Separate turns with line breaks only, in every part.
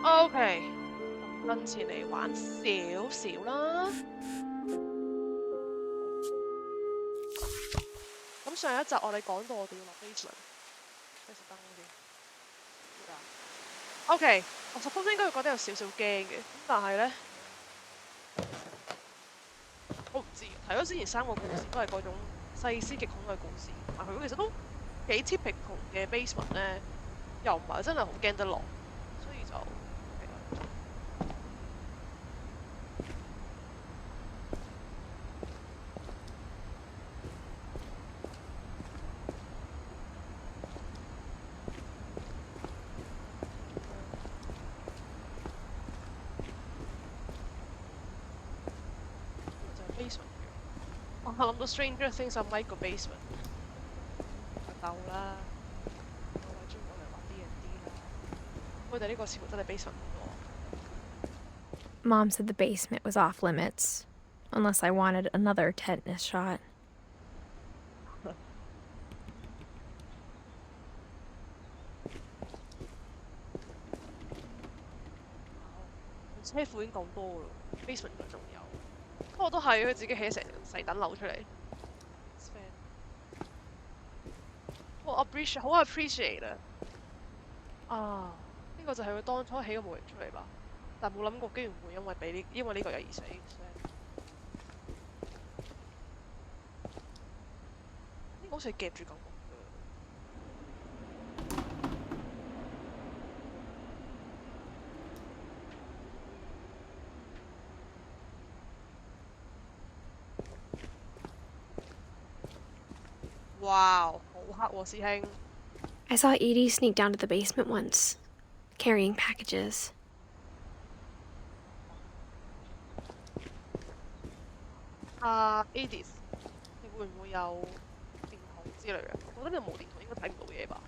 OK，今次嚟玩少少啦。咁上一集我哋講到我哋要落 basement， 開始燈先。OK， 我suppose應該會覺得有少少驚嘅，咁但係咧，我唔知。睇咗之前3個故事都係嗰種細思極恐嘅故事，同埋佢其實都幾 typical 嘅 basement 咧，又唔係真係好驚得落，所以就。我諗到 Stranger Things 就 Mike 個 basement， 就鬥啦，我為專門嚟玩 D&D 啦。佢哋呢個似乎真係 basement 好多。
Mom said the basement was off limits, unless I wanted another tetanus shot.
車庫已經夠多啦 ，basement 仲有。不過都係佢自己起成細等樓出嚟。好 appreciate 啊！呢個就係佢當初起個模型出嚟吧，但冇諗過居然會因為呢個而死。呢個好似係夾住感覺。哇，好黑喎，師兄。
I saw Edie sneak down to the basement once, carrying packages.
Edith， 你會唔會有電筒之類嘅？我覺得你冇電筒應該睇唔到嘢吧。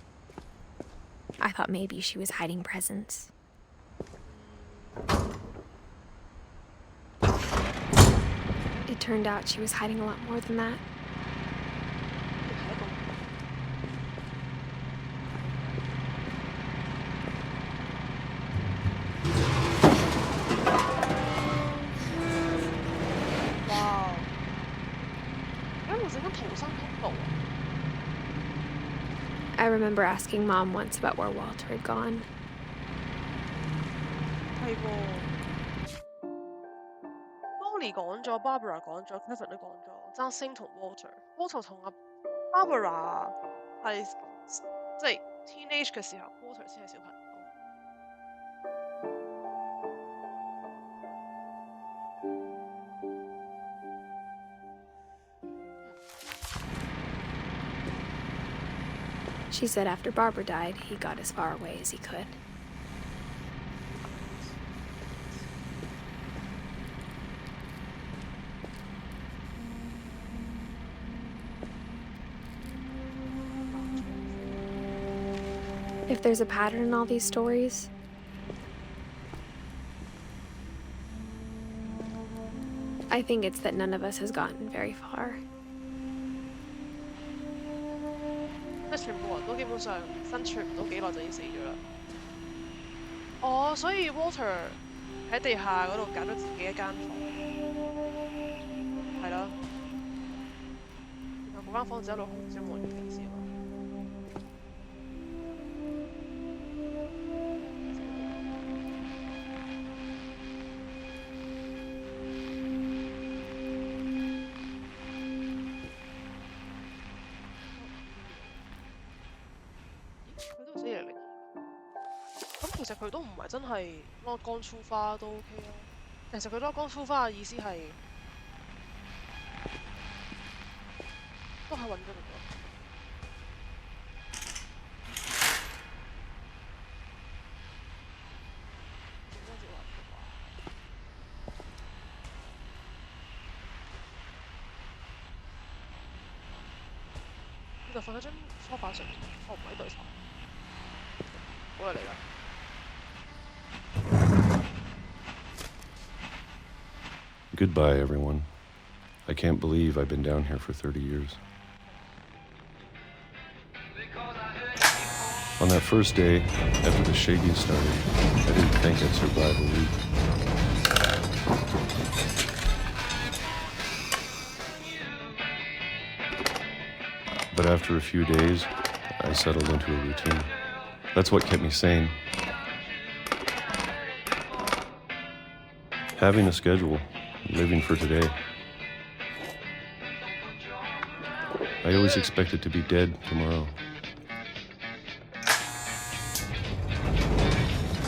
I thought maybe she was hiding presents. It turned out she was hiding a lot more than that. I remember asking Mom once about where Walter had gone.
係喎 Molly 講咗 ，Barbara 講咗 ，Kevin 都講咗，爭星同 Walter 同阿 Barbara 係即係 teenage 嘅時候 ，Walter 先係小朋友。
She said after Barbara died, he got as far away as he could. If there's a pattern in all these stories, I think it's that none of us has gotten very far.
全部人都基本上生存唔到幾耐就已經死咗啦。哦，所以 Walter 喺地下嗰度揀咗自己一間房，係啦。然後嗰間房就一路紅咗冇人平時嘛。其實佢都唔係真係攞乾粗花都 OK 啊。其實佢攞乾粗花嘅意思係都係揾咗嚟咗。佢就瞓喺張梳化上面，我唔喺對床。好啦，嚟啦。
Goodbye, everyone. I can't believe I've been down here for 30 years. On that first day, after the shaking started, I didn't think I'd survive a week. But after a few days, I settled into a routine. That's what kept me sane. Having a schedule, living for today. I always expected to be dead tomorrow.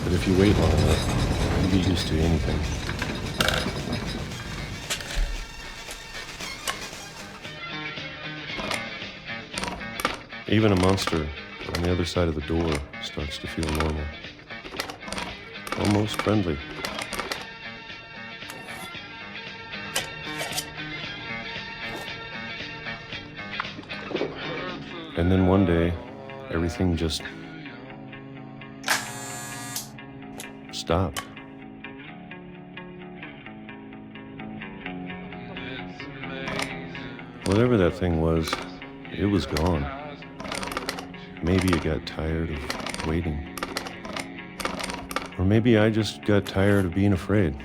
But if you wait long enough, you get used to anything. Even a monster on the other side of the door starts to feel normal. Almost friendly. And then one day, everything just stopped. Whatever that thing was, it was gone. Maybe it got tired of waiting. Or maybe I just got tired of being afraid.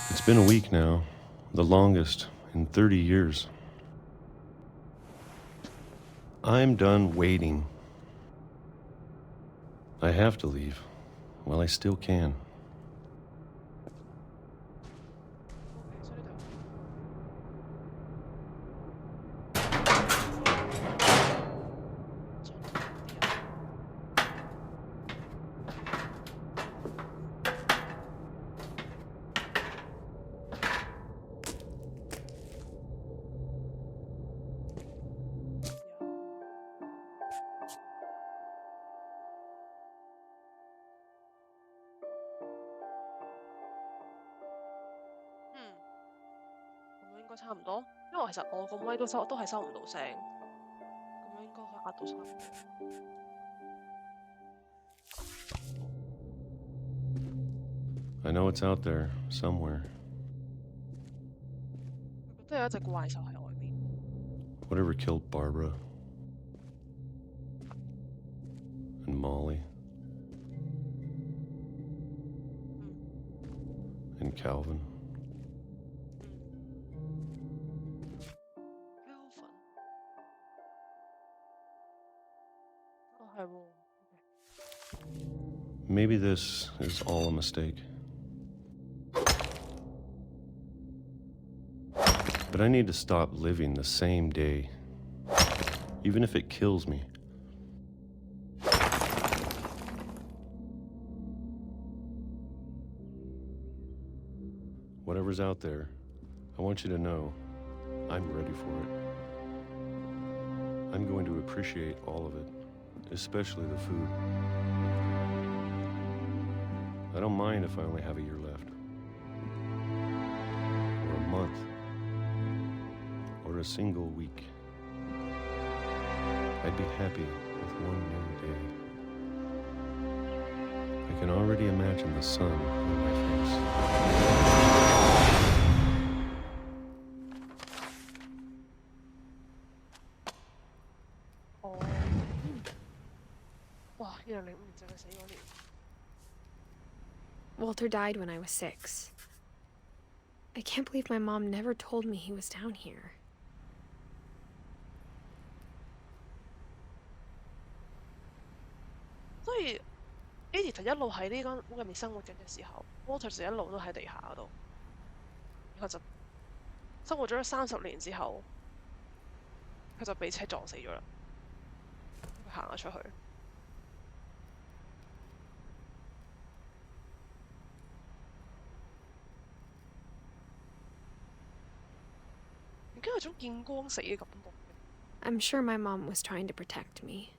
It's been a week now, the longest in 30 years. I'm done waiting. I have to leave while I still can. I know it's out there, somewhere. Whatever killed Barbara and Molly and Calvin. Maybe this is all a mistake. But I need to stop living the same day, even if it kills me. Whatever's out there, I want you to know I'm ready for it. I'm going to appreciate all of it, especially the food. I don't mind if I only have a year left, or a month, or a single week. I'd be happy with one new day. I can already imagine the sun on my face.
Walter died when I was 6. I can't believe my mom never told me he was down here.
So Edith 一路喺呢間屋入面生活緊嘅時候 ，Walter 就一路都喺地下嗰度，然後就生活咗30年之後，佢就俾車撞死咗啦。佢行咗出去。有種見光死嘅感覺。
I'm sure my mom was trying to protect me.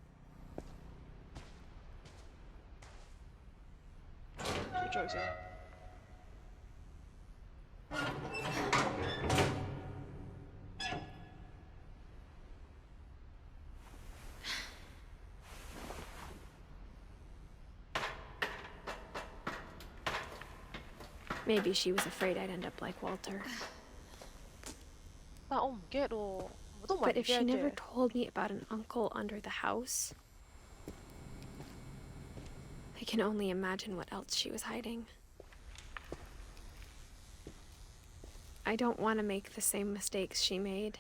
Maybe she was afraid I'd end up like Walter.
但我唔 get 喎，唔我都唔
But
係
if she
唔記得
never
嘅。
told me about an uncle under the house, I can only imagine what else she was hiding. I don't want to make the same mistakes she made.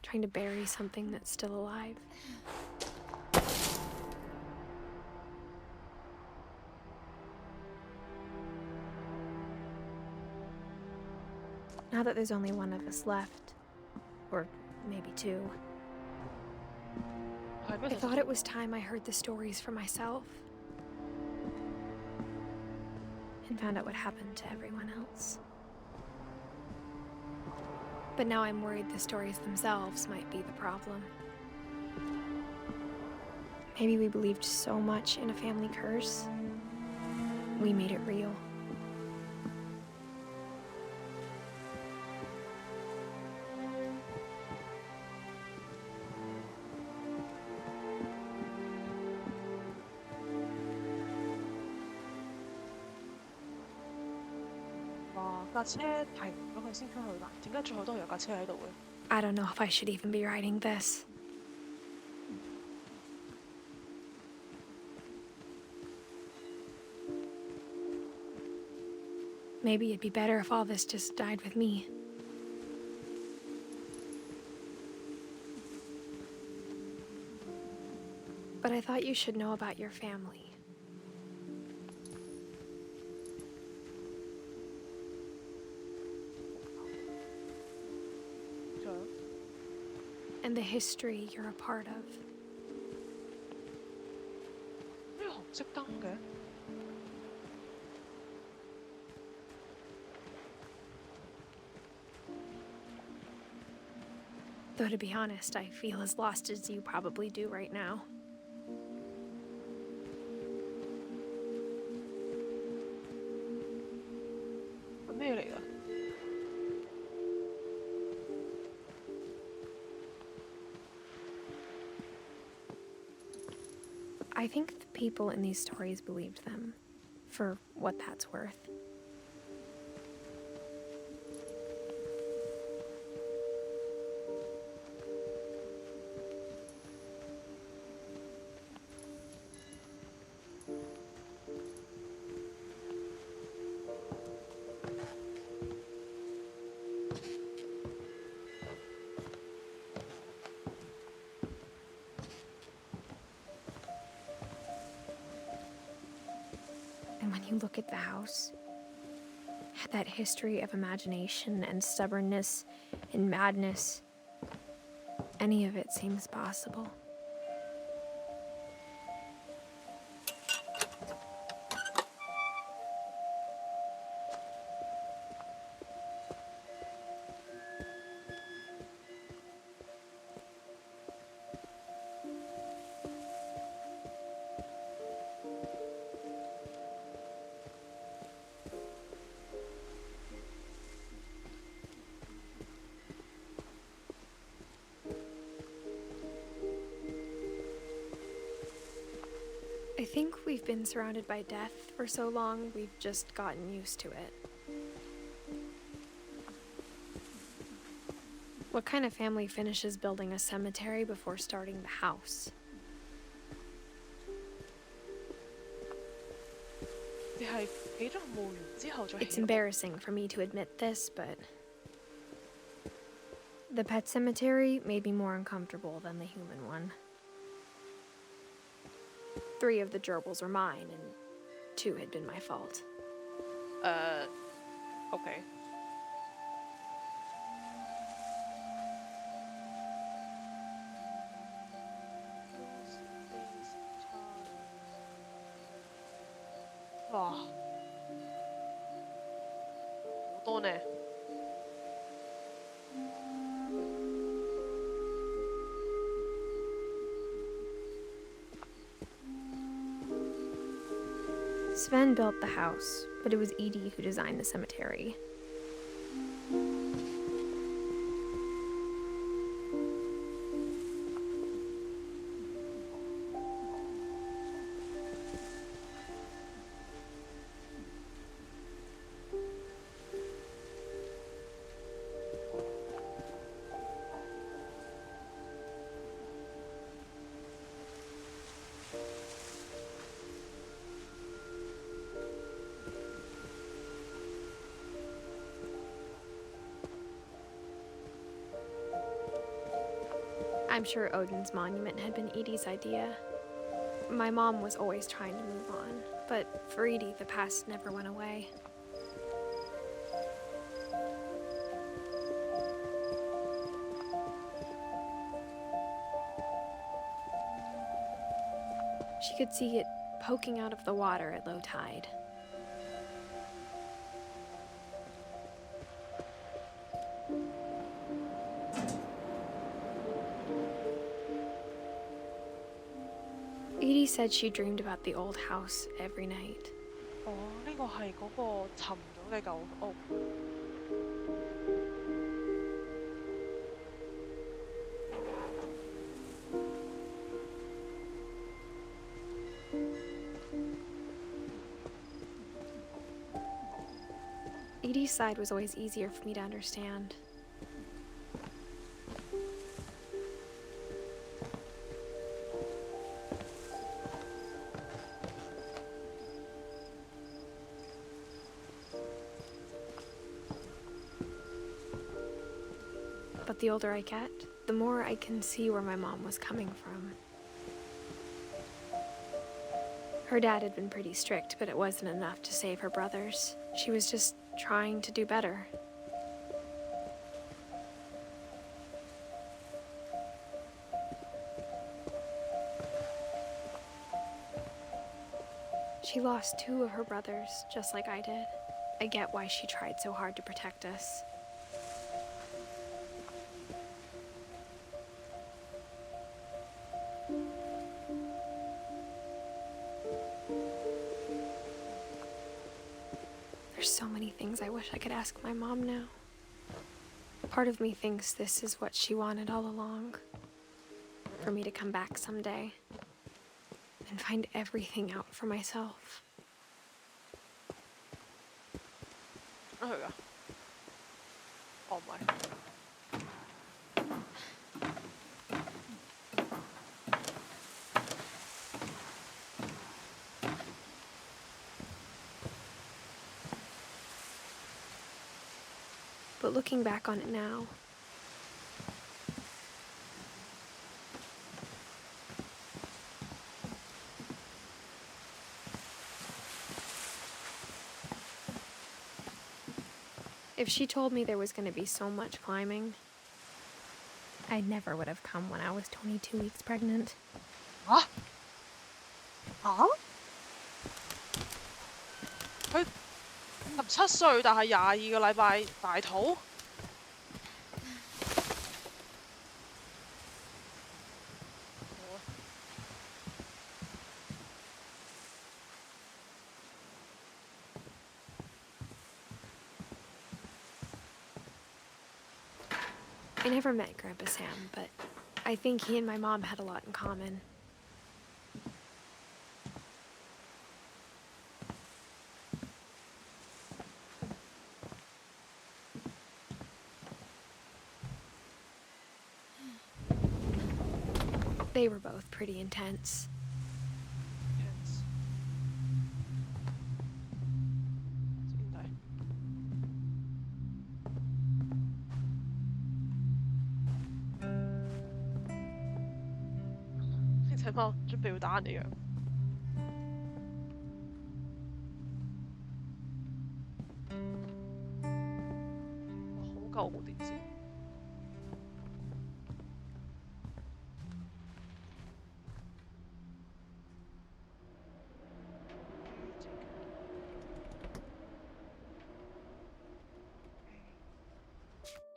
Trying to bury something that's still alive. Now that there's only one of us left, or maybe two,
係咩
I thought it was time I heard the stories for myself and found out what happened to everyone else. But now I'm worried the stories themselves might be the problem. Maybe we believed so much in a family curse, we made it real.
哇！架車停咗佢先出去㗎，點解最後都係有架車喺度嘅？
I don't know if I should even be writing this. Maybe it'd be better if all this just died with me. But I thought you should know about your family. And the history you're a part of.
咩紅色燈嘅？
Though to be honest, I feel as lost as you probably do right now.
係咩嚟㗎？
I think the people in these stories believed them, for what that's worth. And when you look at the house, that history of imagination and stubbornness and madness, any of it seems possible. I think we've been surrounded by death for so long, we've just gotten used to it. What kind of family finishes building a cemetery before starting the house?
你係起咗墓園之後再起
It's embarrassing for me to admit this, but the pet cemetery made me more uncomfortable than the human one. 3 of the gerbils were mine, and 2 had been my fault.
OK。 哇！好多呢。
Sven built the house, but it was Edie who designed the cemetery. I'm sure Odin's monument had been Edie's idea. My mom was always trying to move on, but for Edie, the past never went away. She could see it poking out of the water at low tide. Edie said she dreamed about the old house every night.
哦，呢個係嗰個沉咗嘅舊屋。
Edie's side was always easier for me to understand. But the older I get, the more I can see where my mom was coming from. Her dad had been pretty strict, but it wasn't enough to save her brothers. She was just trying to do better. She lost 2 of her brothers, just like I did. I get why she tried so hard to protect us. There's so many things I wish I could ask my mom now. Part of me thinks this is what she wanted all along. For me to come back someday and find everything out for myself.
去㗎？哦，唔係。
But looking back on it now, if she told me there was going to be so much climbing, I never would have come when I was 22 weeks pregnant.
嚇？嚇？佢17歲，但係22個禮拜大肚。
I never met Grandpa Sam, but I think he and my mom had a lot in common. They were both pretty intense.
Intense。貓準備要打人一樣。哇，好舊部電視。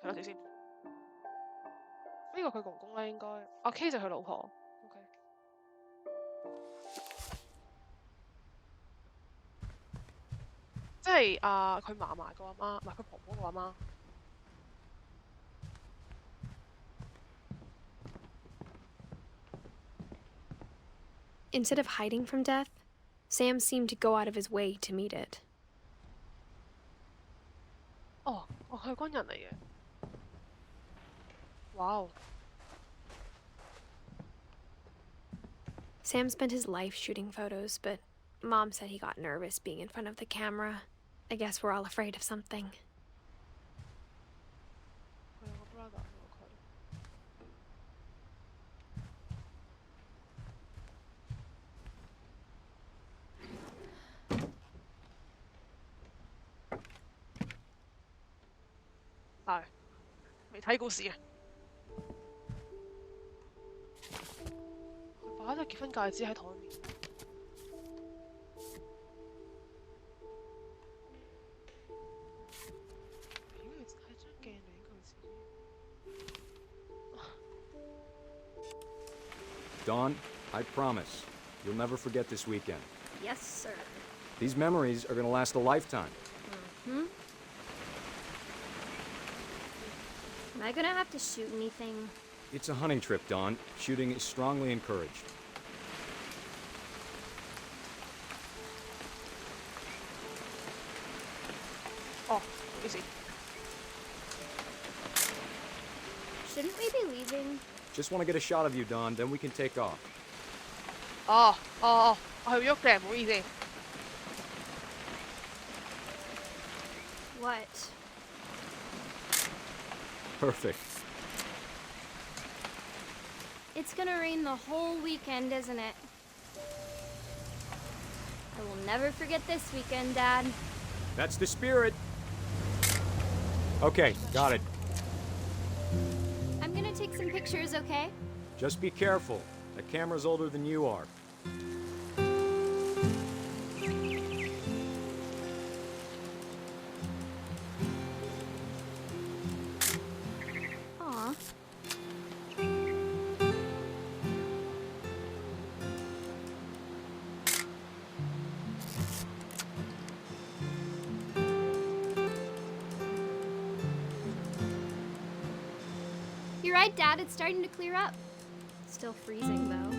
睇多次先。呢個佢公公咧應該，阿 K 就佢老婆。OK。即係佢嫲嫲個阿媽，唔係佢婆婆個阿媽。
Instead of hiding from death, Sam seemed to go out of his way to meet it.
哦，佢係軍人嚟嘅。哇！
Sam spent his life shooting photos, but Mom said he got nervous being in front of the camera. I guess we're all afraid of something.
佢有個 brother 喎佢。係未睇故事嘅。佢擺咗結婚戒指喺台面。應該係張鏡嚟，應該似。
Dawn, I promise, you'll never forget this weekend.
Yes, sir.
These memories are gonna last a lifetime.
Hmm? Am I gonna have to shoot anything?
It's a hunting trip, Dawn. Shooting is strongly encouraged.
Oh, easy.
Shouldn't we be leaving?
Just want to get a shot of you, Dawn, then we can take off.
哦，我去喐嘅，唔好意思。
What?
Perfect.
It's gonna rain the whole weekend, isn't it? I will never forget this weekend, Dad.
That's the spirit. Okay, got it.
I'm gonna take some pictures, okay?
Just be careful. That camera's older than you are.
Aw. You're right, Dad. It's starting to clear up. Still freezing, though.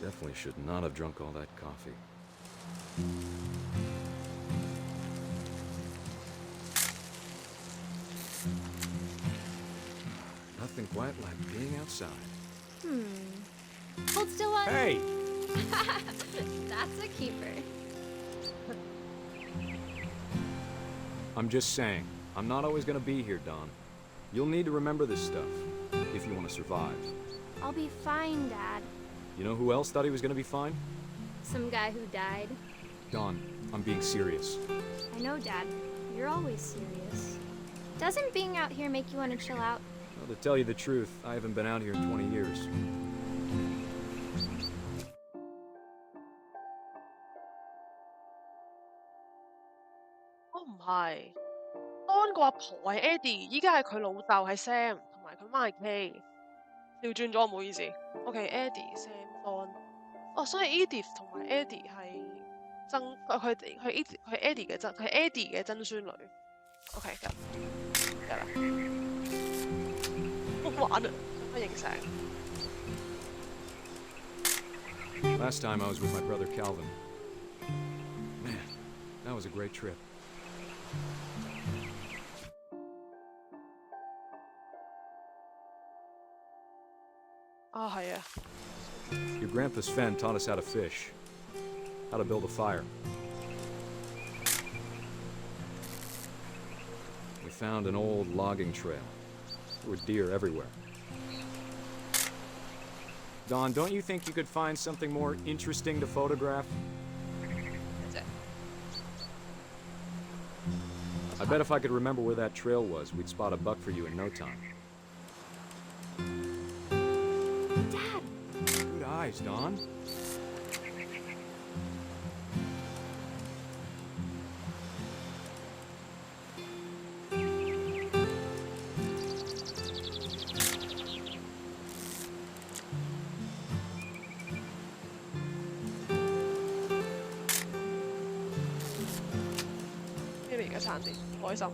Definitely should not have drunk all that coffee. Nothing quite like being outside.
Hold still one.
Hey!
That's a keeper.
I'm just saying, I'm not always gonna be here, Dawn. You'll need to remember this stuff, if you want to survive.
I'll be fine, Dad.
You know who else thought he was gonna be fine?
Some guy who died.
Dawn, I'm being serious.
I know, Dad. You're always serious. Doesn't being out here make you want to chill out?
Well, to tell you the truth, I haven't been out here in 20 years.
哦，唔係，安個阿婆係 Eddie，依家係佢老豆係 Sam，同埋佢媽係 Kay。調轉咗，唔好意思。OK，Eddie、Sam、Dawn。哦，所以 Edith 同埋 Eddie 係佢 Eddie 嘅曾孫女。OK， 得啦。好玩啊！想乜形成？
Last time I was with my brother Calvin. Man, that was a great trip.
Ah, 係啊。
Your grandpa Sven taught us how to fish, how to build a fire. We found an old logging trail. There were deer everywhere. Dawn, don't you think you could find something more interesting to photograph?
That's it.
I bet if I could remember where that trail was, we'd spot a buck for you in no time.
Dad!
Good eyes, Dawn.
Baby 而家撐電，開心。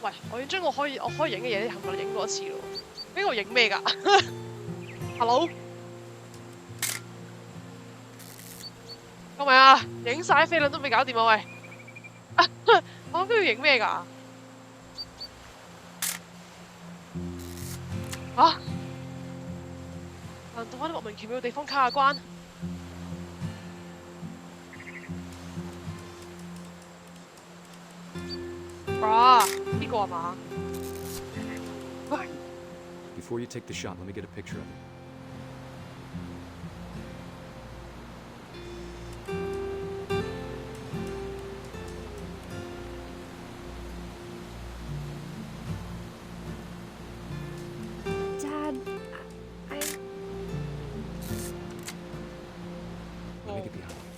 喂，我已經將我可以影嘅嘢冚唪唥影過一次咯。俾我影咩㗎？Hello？救命啊！影晒飛輪都未搞掂啊！喂，我都要影咩㗎？啊！難道喺啲莫名其妙嘅地方卡下關？啊！呢個係嘛？喂
Before you take the shot, let me get a picture of it.
Dad, I...
Let me get behind you.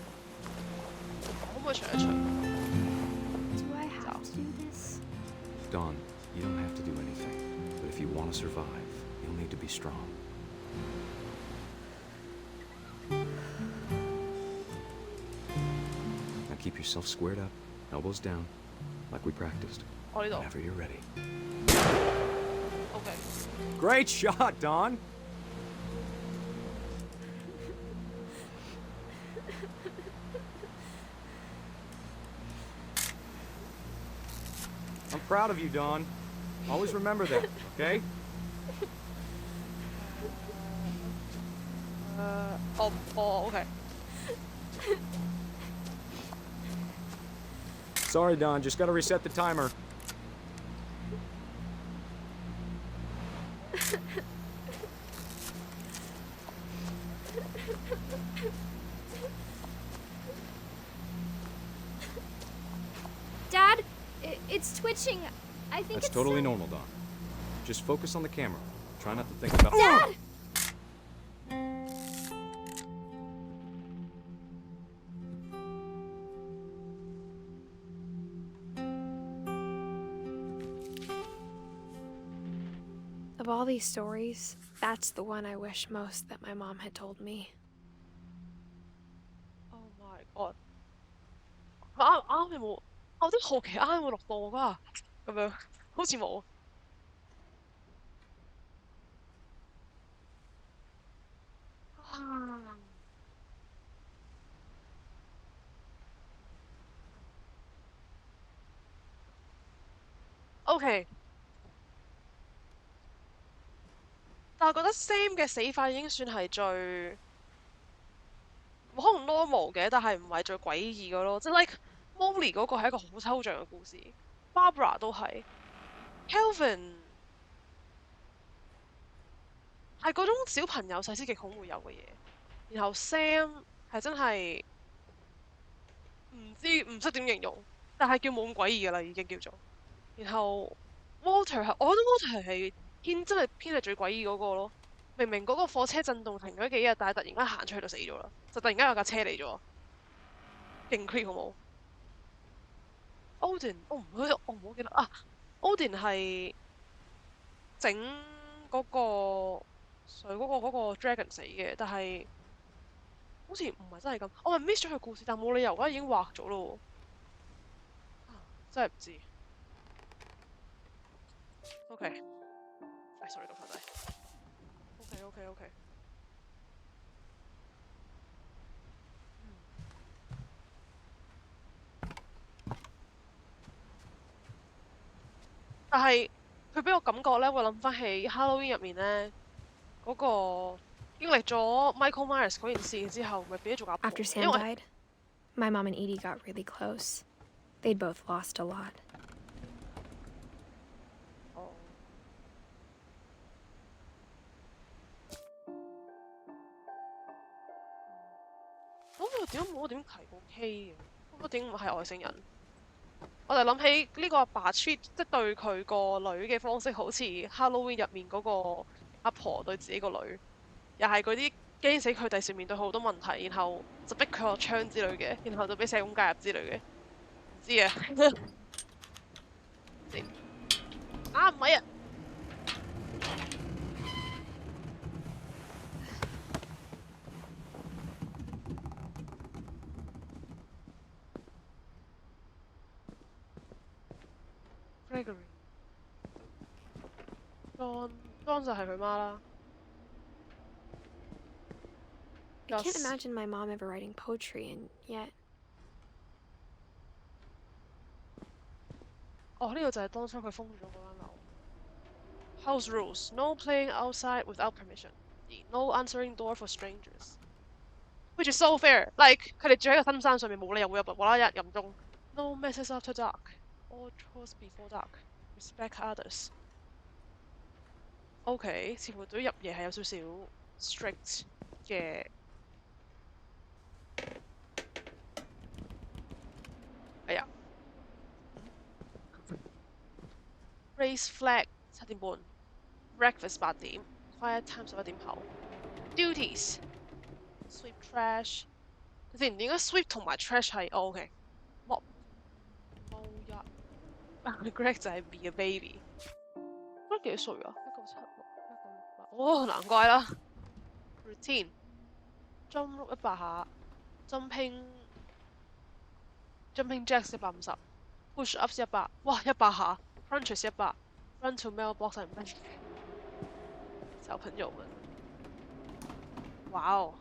可唔可以除一除？
Do I have to do this?
Dawn, you don't have to do anything. But if you want to survive, you'll need to be strong. Now keep yourself squared up, elbows down, like we practiced.
我呢度
Whenever you're ready.
OK。
Great shot, Dawn! I'm proud of you, Dawn. Always remember that, okay?
OK。
Sorry, Dawn, just gotta reset the timer.
Dad, it's twitching. I think
That's
it's
totally normal, Dawn. Just focus on the camera. Try not to think about—
Dad! Of all these stories, that's the one I wish most that my mom had told me.
Oh my god！ 啱有冇？我都好奇啱有冇錄到㗎？咁樣好似冇。啊 OK。但係覺得 Sam 嘅死法已經算係最可能 normal 嘅，但係唔係最詭異嘅咯。即係 like Molly 嗰個係一個好抽象嘅故事 ，Barbara 都係 ，Kelvin 係嗰種小朋友細思極恐會有嘅嘢，然後 Sam 係真係唔識點形容，但係叫冇咁詭異㗎啦，已經叫做。然後 Walter 係，我覺得 Walter 係真係偏係最詭異嗰個咯。明明嗰個火車震動停咗幾日，但係突然間行出去就死咗啦，就突然間有架車嚟咗，勁 creep 好冇 ？Odin 我唔好記得啊 ，Odin 係整嗰個水嗰個 dragon 死嘅，但係好似唔係真係咁，我係 miss 咗佢故事，但冇理由㗎，已經畫咗咯喎，真係唔知。OK， sorry 咁快低。OK。但係佢俾我感覺咧，會諗翻起 Halloween 入面咧嗰個經歷咗 Michael Myers 嗰件事之後，咪變咗做阿婆。
After Sam died, my mom and Edie got really close. They'd both lost a lot.
哦。我點提過 K 嘅？我點唔係外星人？我就諗起呢個阿爸 treat 即係對佢個女嘅方式，好似 Halloween 入面嗰個阿婆對自己個女，又係嗰啲驚死佢第時面對好多問題，然後就逼佢落槍之類嘅，然後就俾社工介入之類嘅，唔知啊。啊唔係啊！Gregory John 就係佢媽啦。
I can't imagine my mom ever writing poetry, and yet.
哦，呢個就係當初佢封咗嗰間樓。House rules: no playing outside without permission. No answering door for strangers. Which is so fair. Like 佢哋住喺個深山上面，冇理由會有無啦啦人中。No messes after dark. All chores before dark. Respect others. OK，似乎對於入夜係有少少 strict 嘅。哎呀 ，raise flag 7點半 ，breakfast 8點 ，quiet time 11點後 ，duties sweep trash。先點解 sweep 同埋 trash 係OK？ mop 冇一，Greg 就係 be a baby。Greg 幾歲啊？1976、1968。哦，難怪啦。routine jump rope 100下，jumping jacks 150，push ups 100，哇100下 ，crunches 100，run to mailbox 係5分鐘。小朋友們，哇哦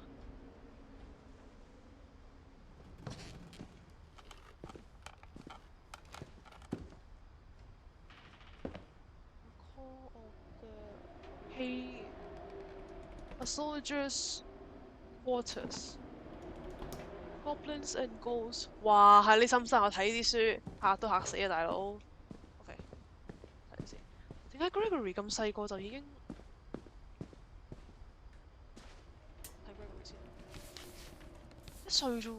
！A soldier's quarters. Goblins and ghouls. 哇，喺呢深山我睇啲書嚇都嚇死啊，大佬。OK， 睇下先。點解 Gregory 咁細個就已經睇 Gregory 先？1歲啫喎。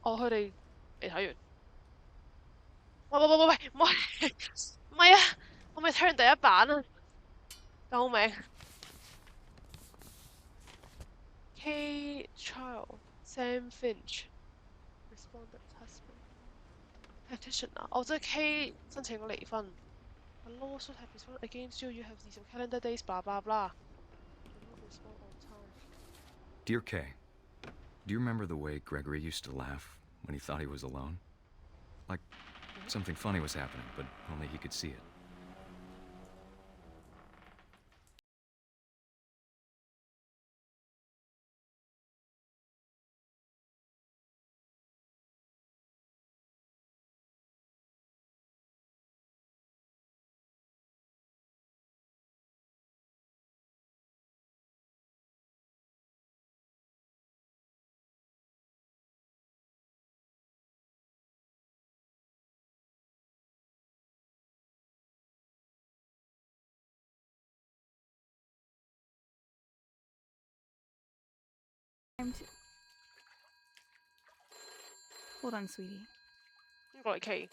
哦，佢哋未睇完。喂，唔係啊，我未睇完第一版啊！救命！ K. Child Sam Finch respondent's husband petitioner 哦，即係 K 申請咗離婚。A lawsuit have been filed against you. You have these calendar days. Blah blah blah. Do not respond on time.
Dear Kay, do you remember the way Gregory used to laugh when he thought he was alone? Like something funny was happening, but only he could see it.
Hold on, sweetie.
呢個係 K。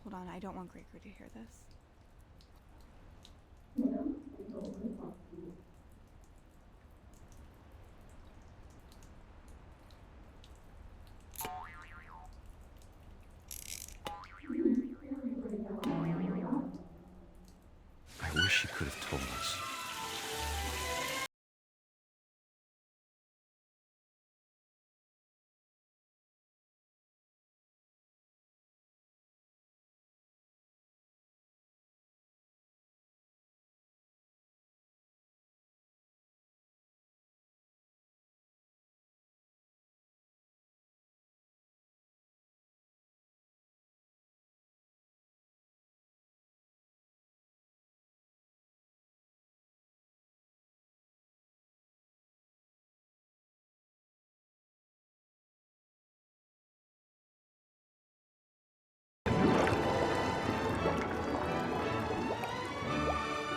Hold on, I don't want Gregor to hear this.
I wish he could have told us.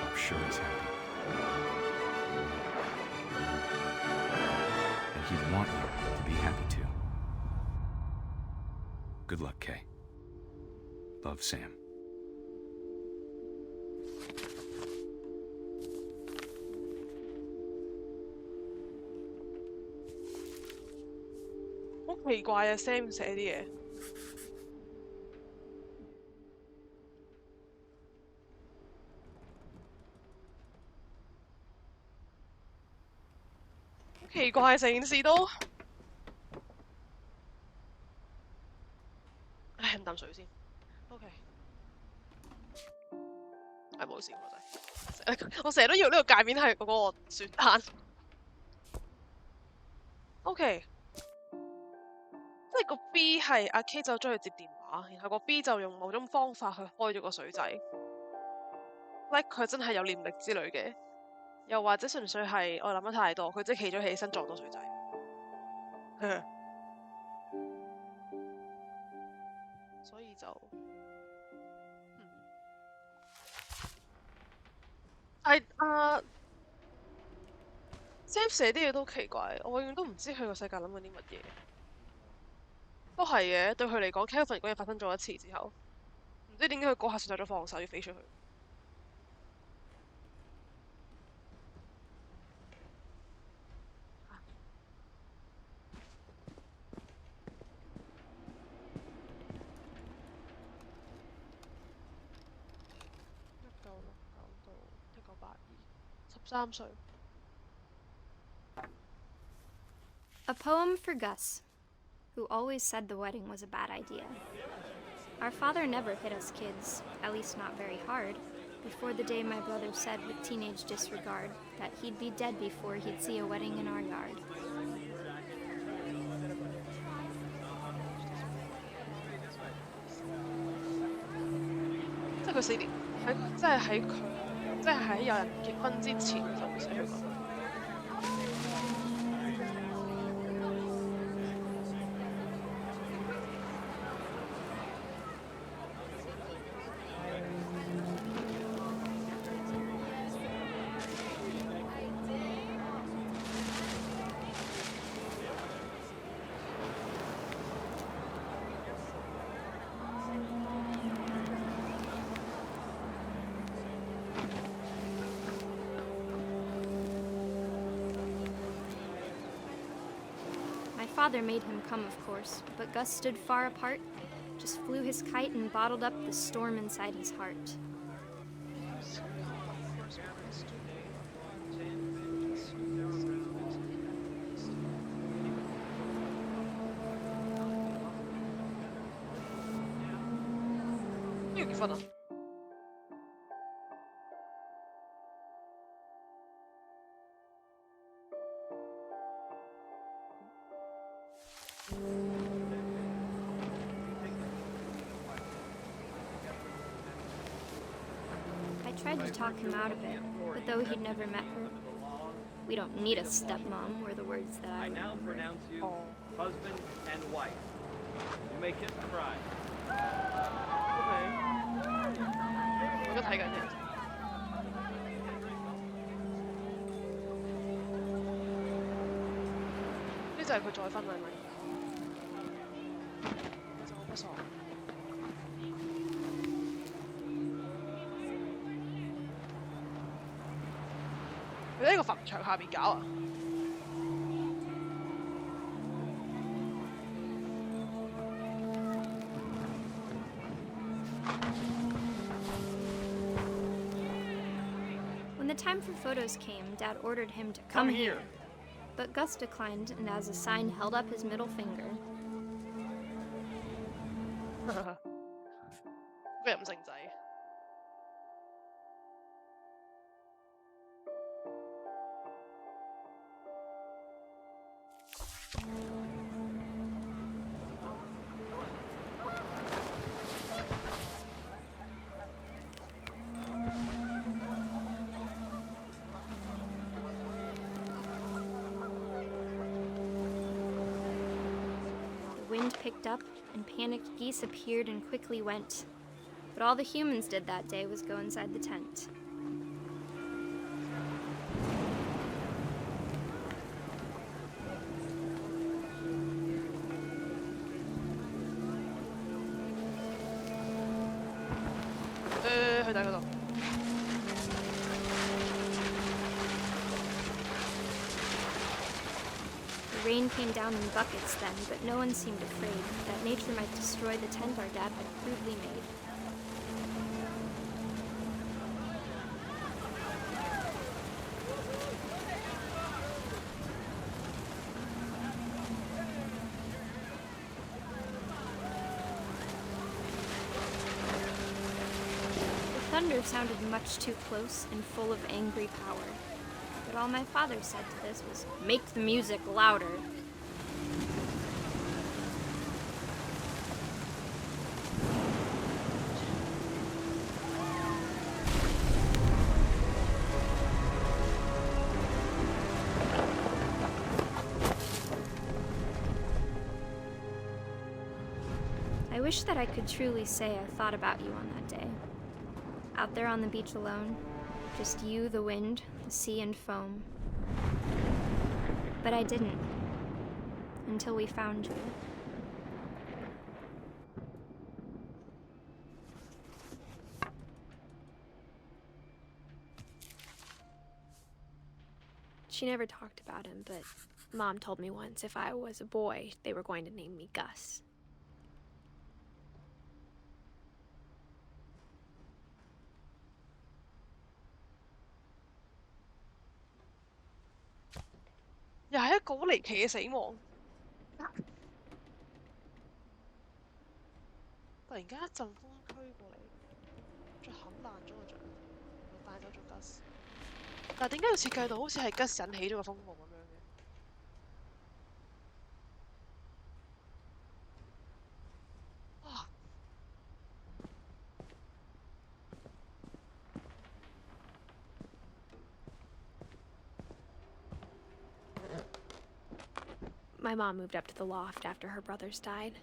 I'm sure he's happy. And he'd want you to be happy too. Good luck, Kay. Love, Sam.
Hả? 好奇怪啊 ，Sam 寫啲嘢。好奇怪，成件事都。唉，飲啖水先。OK。係冇事，我成日都以為呢個界面係嗰個選單。OK。即係個 B 係阿 K 就將佢接電話，然後個 B 就用某種方法去開咗個水掣，like 佢真係有念力之類嘅，又或者純粹係我諗得太多，佢即係企咗起身撞到水掣。所以就，係Sam 寫啲嘢都奇怪，我永遠都唔知佢個世界諗緊啲乜嘢。都係嘅，對佢嚟講 ，Kelvin 嗰嘢發生咗一次之後，唔知點解佢嗰下選擇咗放手，要飛出去。1969到1982，13歲。
A poem for Gus, who always said the wedding was a bad idea. Our father never hit us kids, at least not very hard, before the day my brother said with teenage disregard that he'd be dead before he'd see a wedding in our yard.
It's 佢4年，即係喺佢，即係喺有人結婚之前就寫佢講。
Father made him come, of course, but Gus stood far apart, just flew his kite and bottled up the storm inside his heart.
You fun.
I tried to talk him out of it, but though he'd never met her, we don't need a stepmom were the words that I
now
remember.
pronounce you husband and wife. You may kiss the bride.
Okay. 我都睇緊嘅。呢就係佢再婚禮咪？其實我不爽。佢喺個墳場下面搞啊！
When the time for photos came, Dad ordered him to come here. But Gus declined and as a sign held up his middle finger.
咩任性仔？
The wind picked up, and panicked geese appeared and quickly went. But all the humans did that day was go inside the tent. The rain came down in buckets then, but no one seemed afraid that nature might destroy the tent our dad had crudely made. The thunder sounded much too close and full of angry power. But all my father said to this was, "Make the music louder." I wish that I could truly say I thought about you on that day. Out there on the beach alone, just you, the wind, the sea, and foam. But I didn't. Until we found you.
She never talked about him, but Mom told me once if I was a boy, they were going to name me Gus.
又係一個好離奇嘅死亡。突然間一陣風吹過嚟，再冚爛咗個像，帶走咗 Gus。但係點解要設計到好似係 Gus 引起咗個風暴咁樣嘅？哇！
My mom moved up to the loft after her brothers died.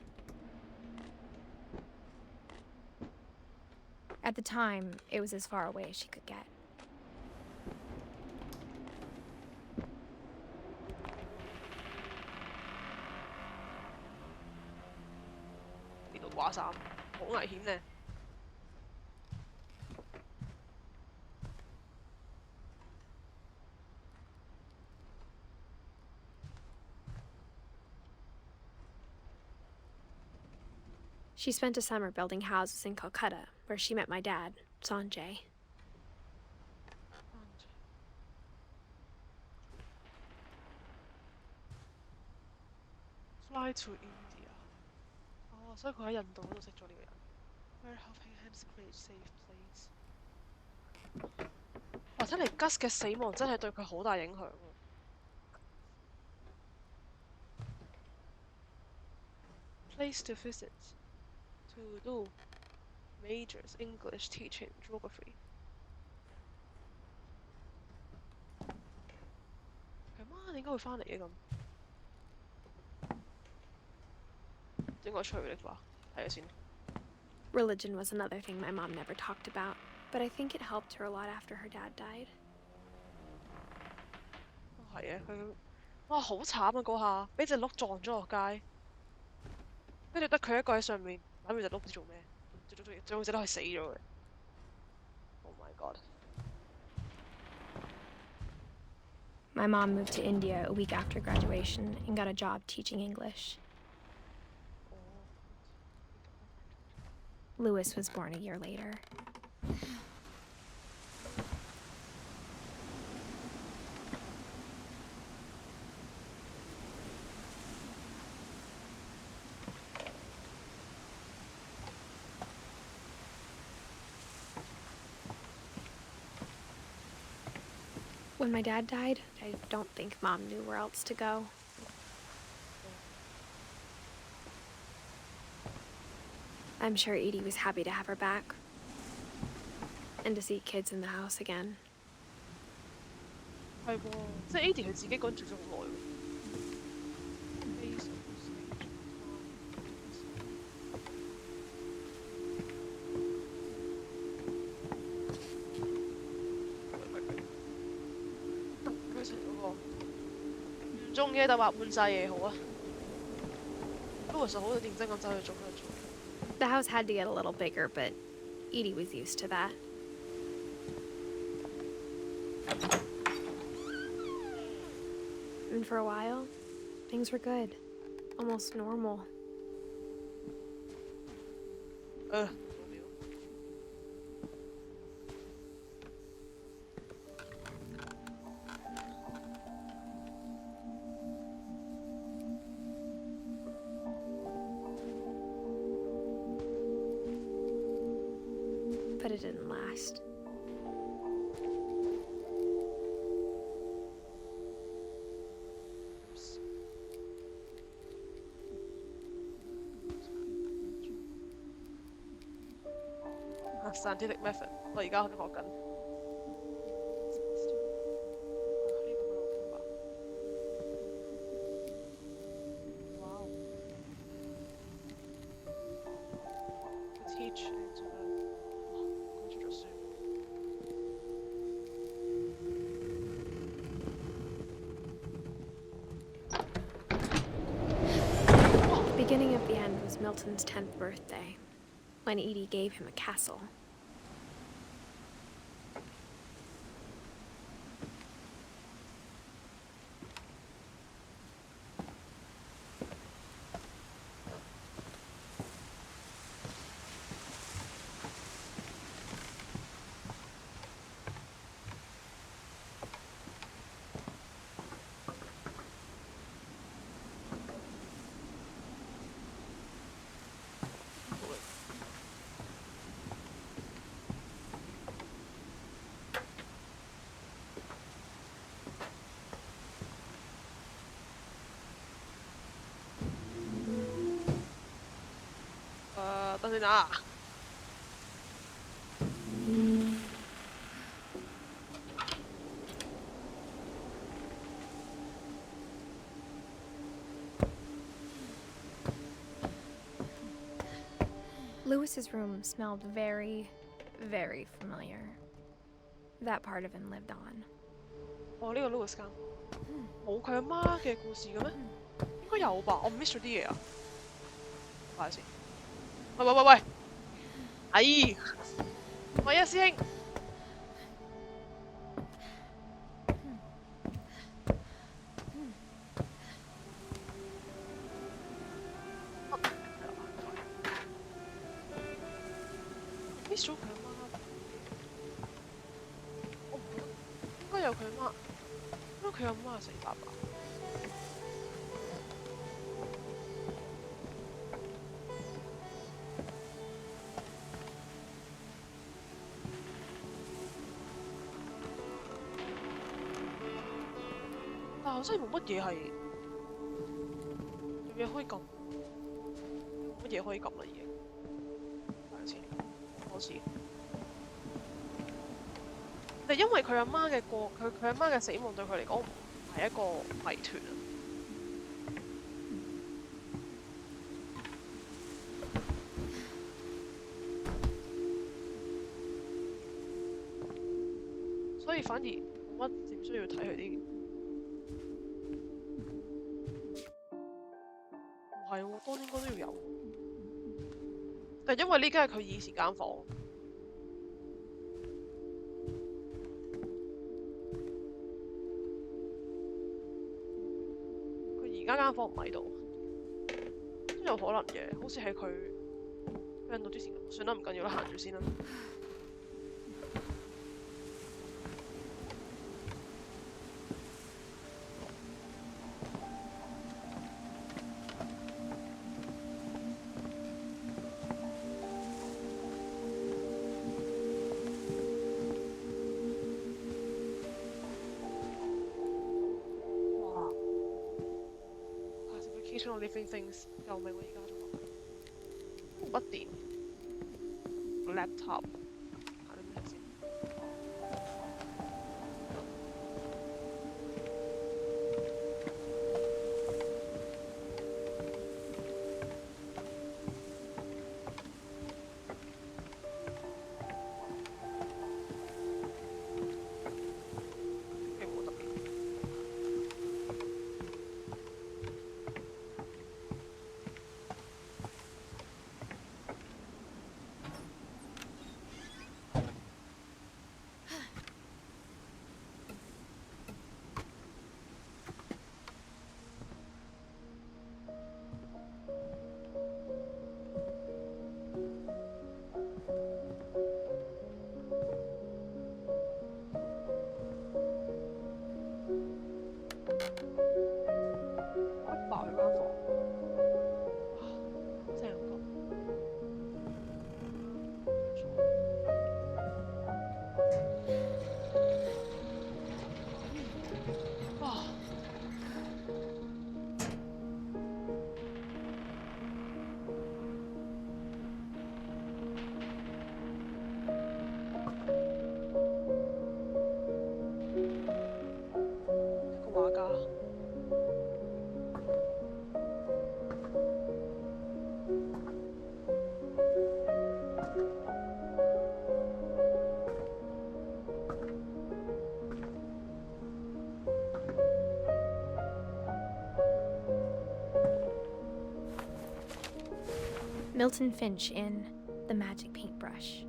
At the time, it was as far away as she could get.
呢度掛衫，好危險呢。
She spent a summer building houses in Calcutta, where she met my dad, Sanjay.
Fly to India。哦，所以佢喺印度嗰度識咗呢個人。We're helping him create safe place。哇！睇嚟 Gus 嘅死亡真係對佢好大影響喎。Place to visit. To do majors English teaching geography。係嗎？點解會翻嚟嘅咁？應該催力吧？睇下先。
Religion was another thing my mom never talked about, but I think it helped her a lot after her dad died.
係啊，佢哇好慘啊！嗰下俾隻鹿撞咗落街，跟住得佢一個喺上面攬住隻鹿唔知做咩，最後隻鹿係死咗嘅。Oh my god！
My mom moved to India a week after graduation and got a job teaching English. Lewis was born a year later. When my dad died, I don't think Mom knew where else to go. I'm sure Edie was happy to have her back. And to see kids in the house again.
係喎，即係 Edith 佢自己講住咗好耐喎。佢成嗰個唔中嘅就話換晒嘢好啊。不過其實好認真咁走去做。
The house had to get a little bigger, but Edie was used to that. And for a while, things were good. Almost normal. But it didn't last.
Scientific method，我而家學緊。哇 ！Teach 做咩？哇，講住咗書。
The beginning of the end was Milton's 10th birthday, when Edie gave him a castle.
等陣啊！
Lewis's room smelled very, very familiar. That part of him lived on.
哦，呢個 Lewis 間冇佢阿媽嘅故事嘅咩？應該有吧？我 miss 咗啲嘢啊！睇下先。喂！哎，喂啊，師兄！miss 咗佢阿媽，我唔覺得應該有佢阿媽，因為佢阿媽係死爸爸。 但係真係冇乜嘢係，有嘢可以撳，乜嘢可以撳啦已經。睇下先，好似就因為佢阿媽嘅佢阿媽嘅死亡對佢嚟講唔係一個謎團啊。所以反而冇乜點需要睇佢啲。 唔係喎，當應該都要有。但因為呢間係佢以前間房，家間房唔喺度，都有可能嘅，好似係佢印度之前咁。算啦，唔緊要啦，行住先啦。Occasional living things， 救命！我而家仲話筆電、laptop， 下啲咩先？冇特別。
Milton Finch in The Magic Paintbrush.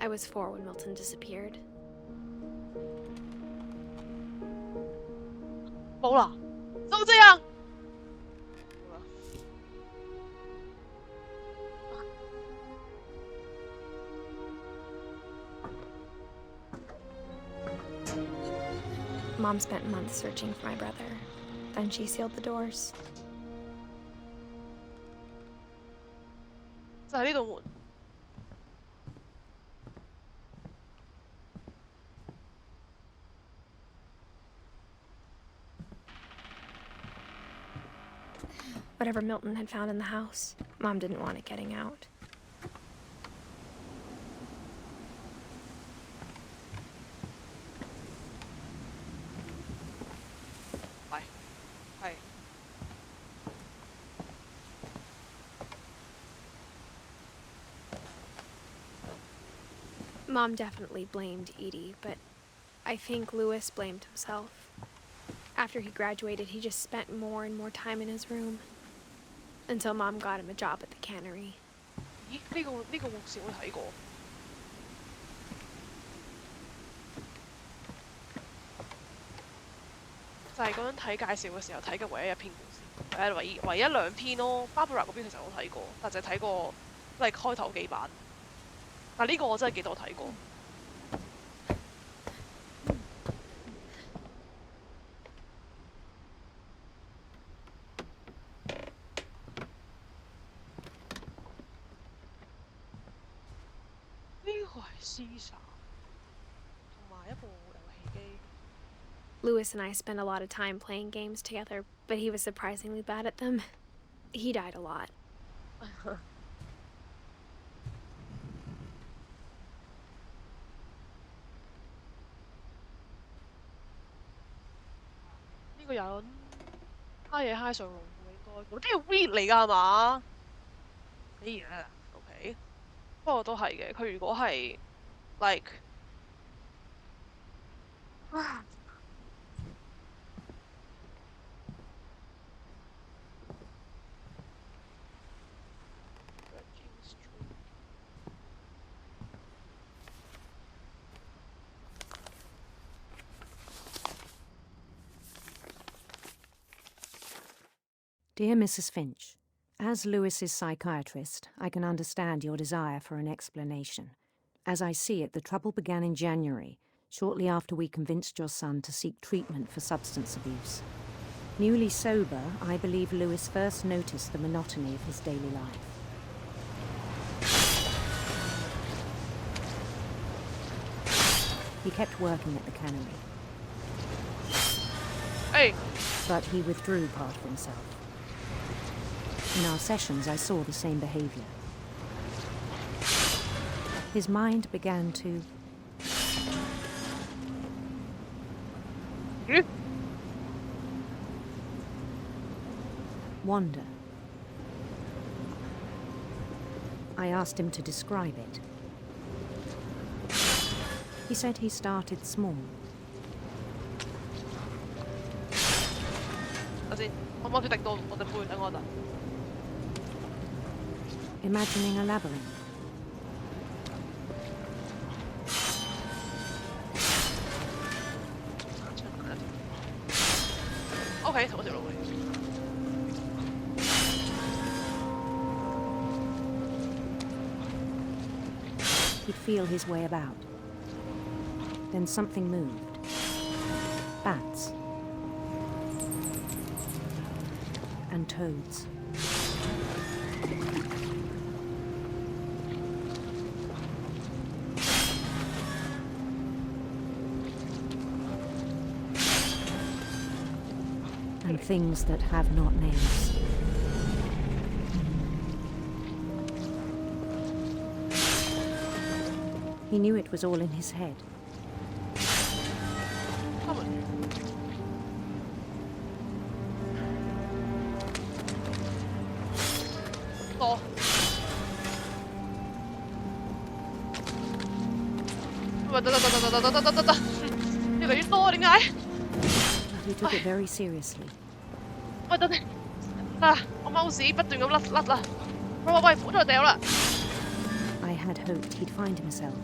I was 4 when Milton disappeared.
冇啦，就這樣。
Mom spent months searching for my brother. Then she sealed the doors.
就係呢度門。
Whatever Milton had found in the house, Mom didn't want it getting out. Mom definitely blamed Edie, but I think Louis blamed himself. After he graduated, he just spent more and more time in his room. Until Mom got him a job at the cannery.
咦？呢個故事我睇過。就係嗰陣睇介紹嘅時候睇嘅唯一一篇故事，唯一兩篇咯。Barbara 嗰邊其實我睇過，但係睇過都係開頭幾版。但呢個我真係記得我睇過。廝殺，同埋一部遊戲機。
Lewis and I spent a lot of time playing games together, but he was surprisingly bad at them. He died a lot.
呢個人嗨嘢嗨上龍喎，應該嗰啲係 read 嚟㗎係嘛？哎呀 ，OK， 不過都係嘅。佢如果係 like 啊。
Dear Mrs. Finch, as Lewis's psychiatrist, I can understand your desire for an explanation. As I see it, the trouble began in January, shortly after we convinced your son to seek treatment for substance abuse. Newly sober, I believe Lewis first noticed the monotony of his daily life. He kept working at the cannery.
Hey.
But he withdrew part of himself. In our sessions, I saw the same behavior. His mind began to wander. I asked him to describe it. He said he started small.
等先，可唔可以滴到我隻杯？等我一陣。
Imagining a labyrinth.
OK， 同一條路嚟。
He'd feel his way about. Then something moved. Bats. And toads. And things that have not names. He knew it was all in his head. He took it very seriously.
喂，等等啊！我 mouse 不斷咁甩啦！喂，唔好再掉啦！
I had hoped he'd find himself.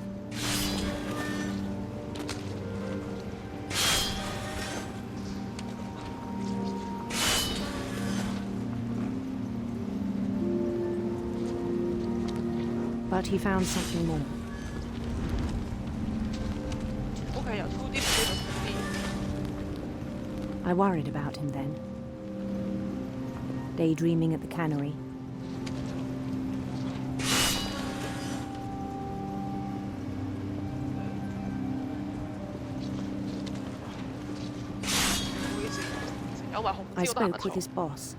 But he found something more.
OK， 由 2D 變到 3D。
I worried about him then. Daydreaming at the cannery. I spoke with his boss.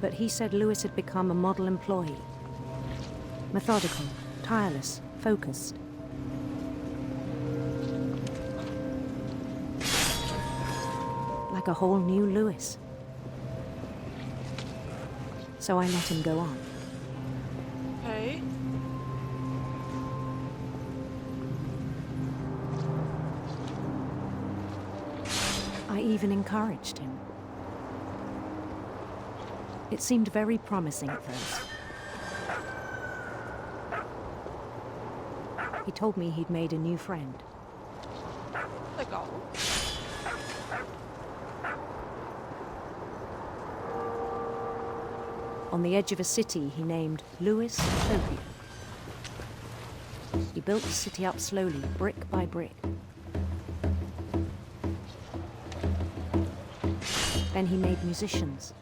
But he said Lewis had become a model employee. Methodical, tireless, focused. Like a whole new Lewis. So I let him go on.
OK。
I even encouraged him. It seemed very promising at first. He told me he'd made a new friend.
真係㗎？
On the edge of a city he named Lewis Utopia. He built the city up slowly, brick by brick. Then he made musicians.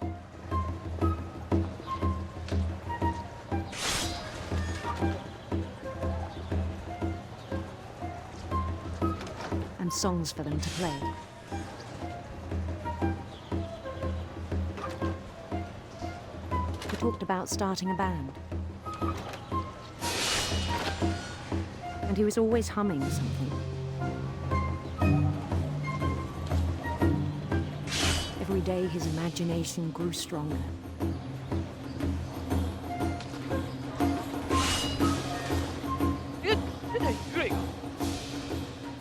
songs for them to play. He talked about starting a band. And he was always humming something. Every day his imagination grew stronger.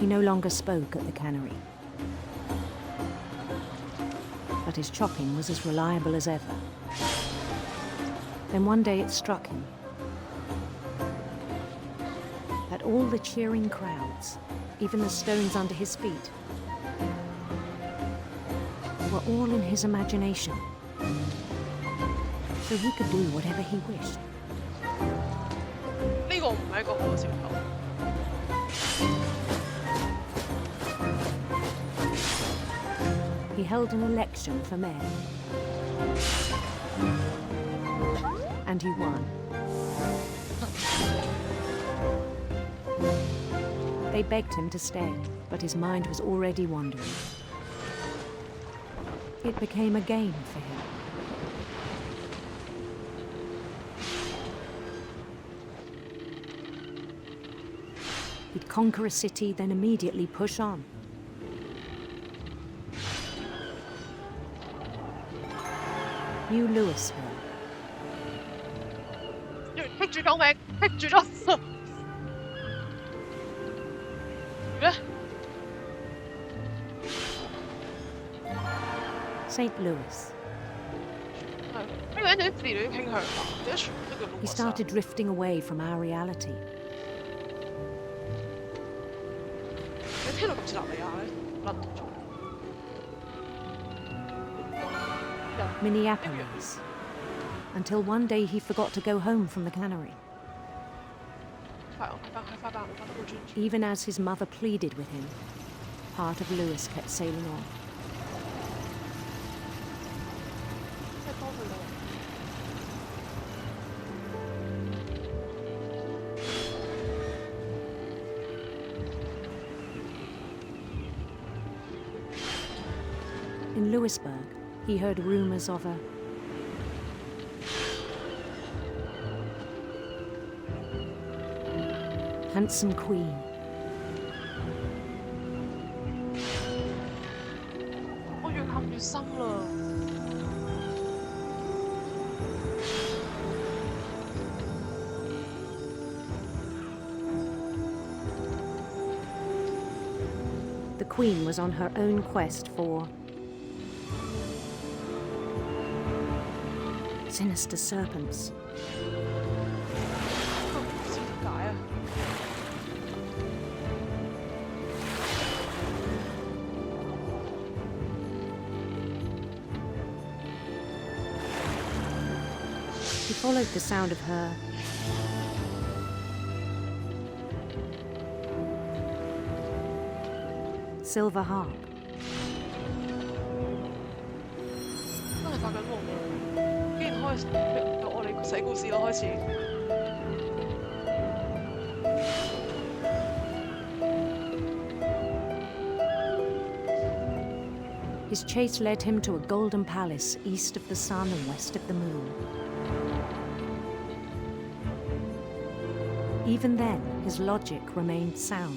He no longer spoke at the cannery. But his chopping was as reliable as ever. Then one day it struck him that all the cheering crowds, even the stones under his feet, were all in his imagination. So he could do whatever he wished.
呢個唔係一個好嘅兆頭。
He held an election for mayor. And he won. They begged him to stay, but his mind was already wandering. It became a game for him. He'd conquer a city, then immediately push on. New Louisville.
棘住救命，棘住咗。咩？
St. Louis.
係呢個人有啲自戀傾向吧？點解全部都叫
He
Louis
started drifting away from our reality.
你聽到咁似納利亞咧，諗唔中。
Minneapolis. Until one day he forgot to go home from the cannery.
快我翻得好專注。
Even as his mother pleaded with him, part of Louis kept sailing on.
即係幫佢咯。
In Louisburg, he heard rumors of a handsome queen.
我越陷越深啦。
The queen was on her own quest for sinister serpents.
唔知點解啊？
He followed the sound of her silver harp.
真係發緊夢喎！竟然開始由我哋寫故事咯，開始。
His chase led him to a golden palace east of the sun and west of the moon. Even then, his logic remained sound.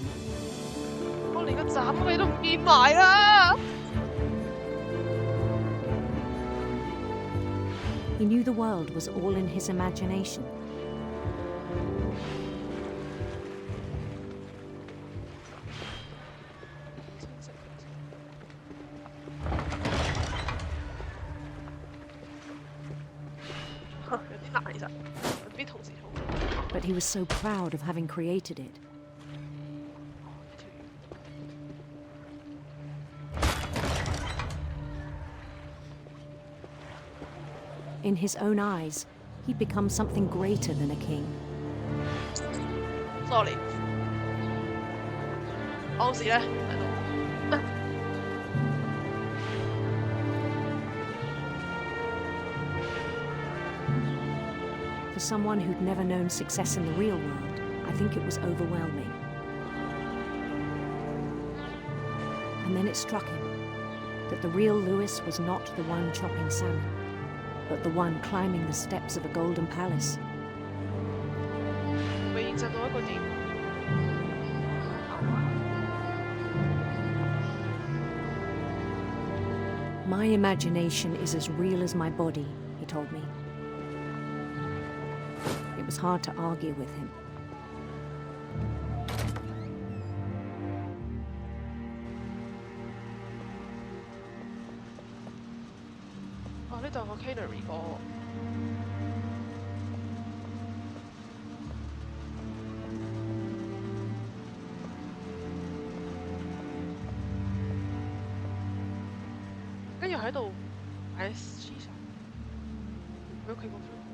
我連個斬尾都唔見埋啦！
He knew the world was all in his imagination. But he was so proud of having created it. In his own eyes, he'd become something greater than a king.
Sorry. 當時咧喺度。
For someone who'd never known success in the real world, I think it was overwhelming. then it struck him that the real Lewis was not the one chopping salmon, but the one climbing the steps of a golden palace.
會現實到一個點。
My imagination is as real as my body, he told me. It was hard to argue with him.
哦，呢度有個 canary 個。跟住喺度擺黐上，佢屋企個 friend。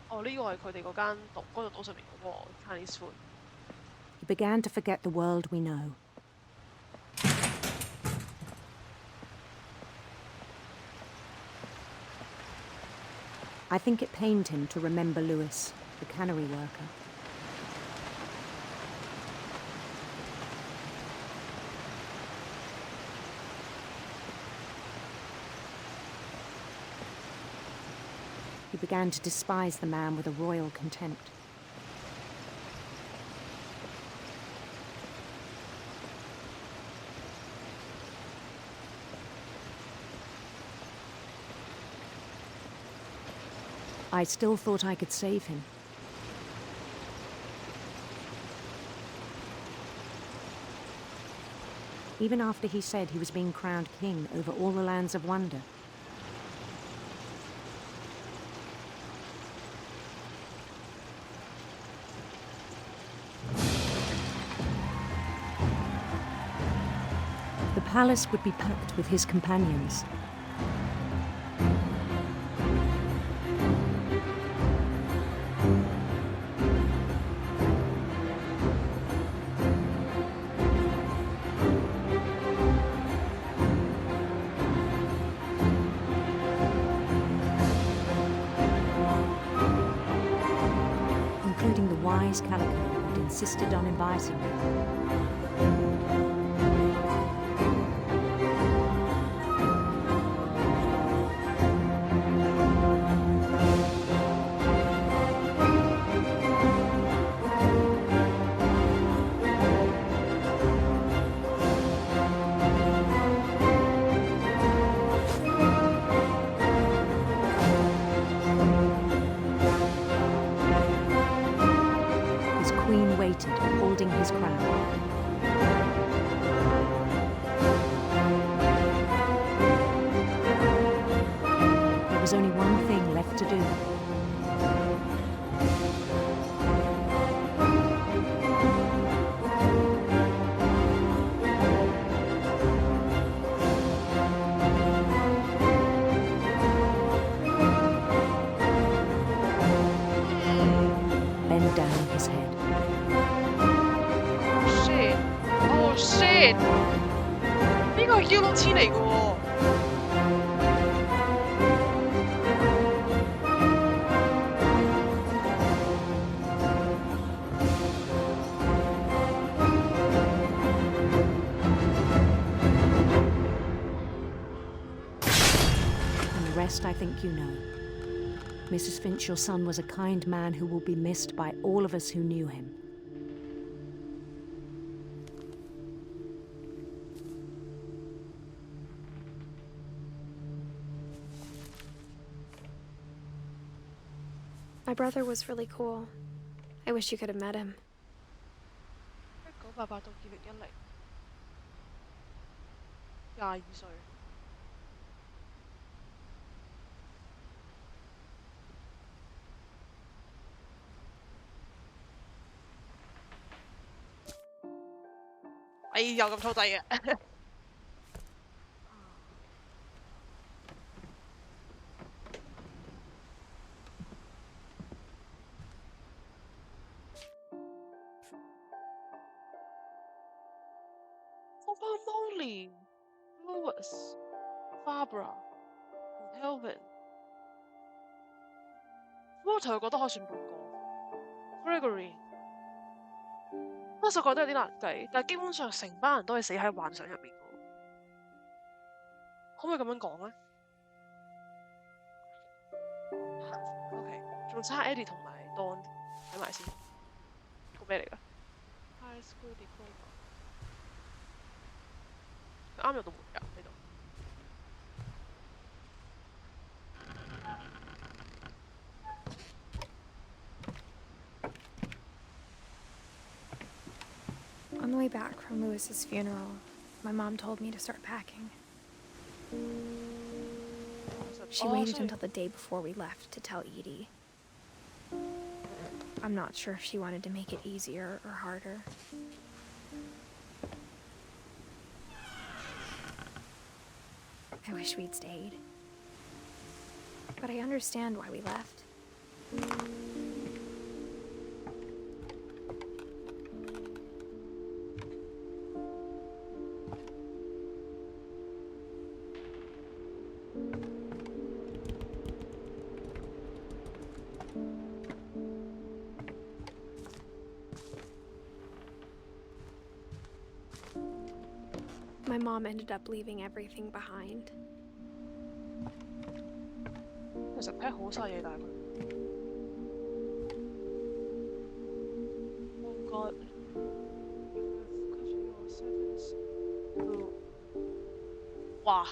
哦，呢個係佢哋嗰間嗰度島上面嗰個 Chinese food。He
began to forget the world we know. I think it pained him to remember Lewis, the cannery worker. He began to despise the man with a royal contempt. I still thought I could save him. Even after he said he was being crowned king over all the lands of wonder. The palace would be packed with his companions. Including the wise Calico who'd insisted on inviting me. His queen waited, holding his crown. There was only one thing left to do. Bend down his head.
Shit! Oh shit! 呢個係 U 6千嚟嘅喎。
And the rest I think you know. Mrs. Finch, your son was a kind man who will be missed by all of us who knew him.
My brother was really cool. I wish you could have met him.
1988到2010，22歲。哎，有咁粗仔嘅。放翻 Molly、Louis、Barbara 同 Kelvin。Walter 覺得可以算半個 Gregory 多數覺得有啲難計，但係基本上成班人都係死喺幻想入面嘅，可唔可以咁樣講咧 ？OK， 仲差 Edith 同埋 Dawn 睇埋先，個咩嚟㗎？ High School Diploma， 佢啱入到門㗎呢度。
On the way back from Lewis's funeral, my mom told me to start packing. She waited until the day before we left to tell Edie. I'm not sure if she wanted to make it easier or harder. I wish we'd stayed. But I understand why we left. My mom ended up leaving everything behind.
其實 pack 好晒嘢，但係佢 Oh God， 哇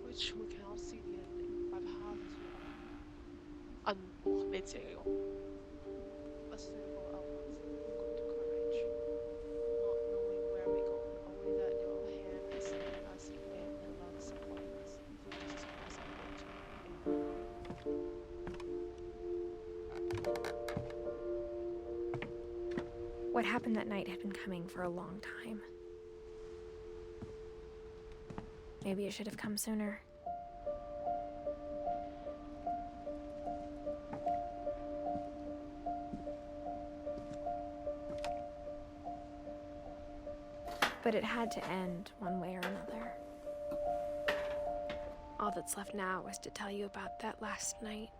Which we cannot see the ending by half as well。咩字嚟嘅？A simple outwards good courage, not knowing where we go, only that your hand is leading us in and love supporting us.
What happened that night had been coming for a long time. Maybe it should have come sooner. But it had to end one way or another. All that's left now is to tell you about that last night.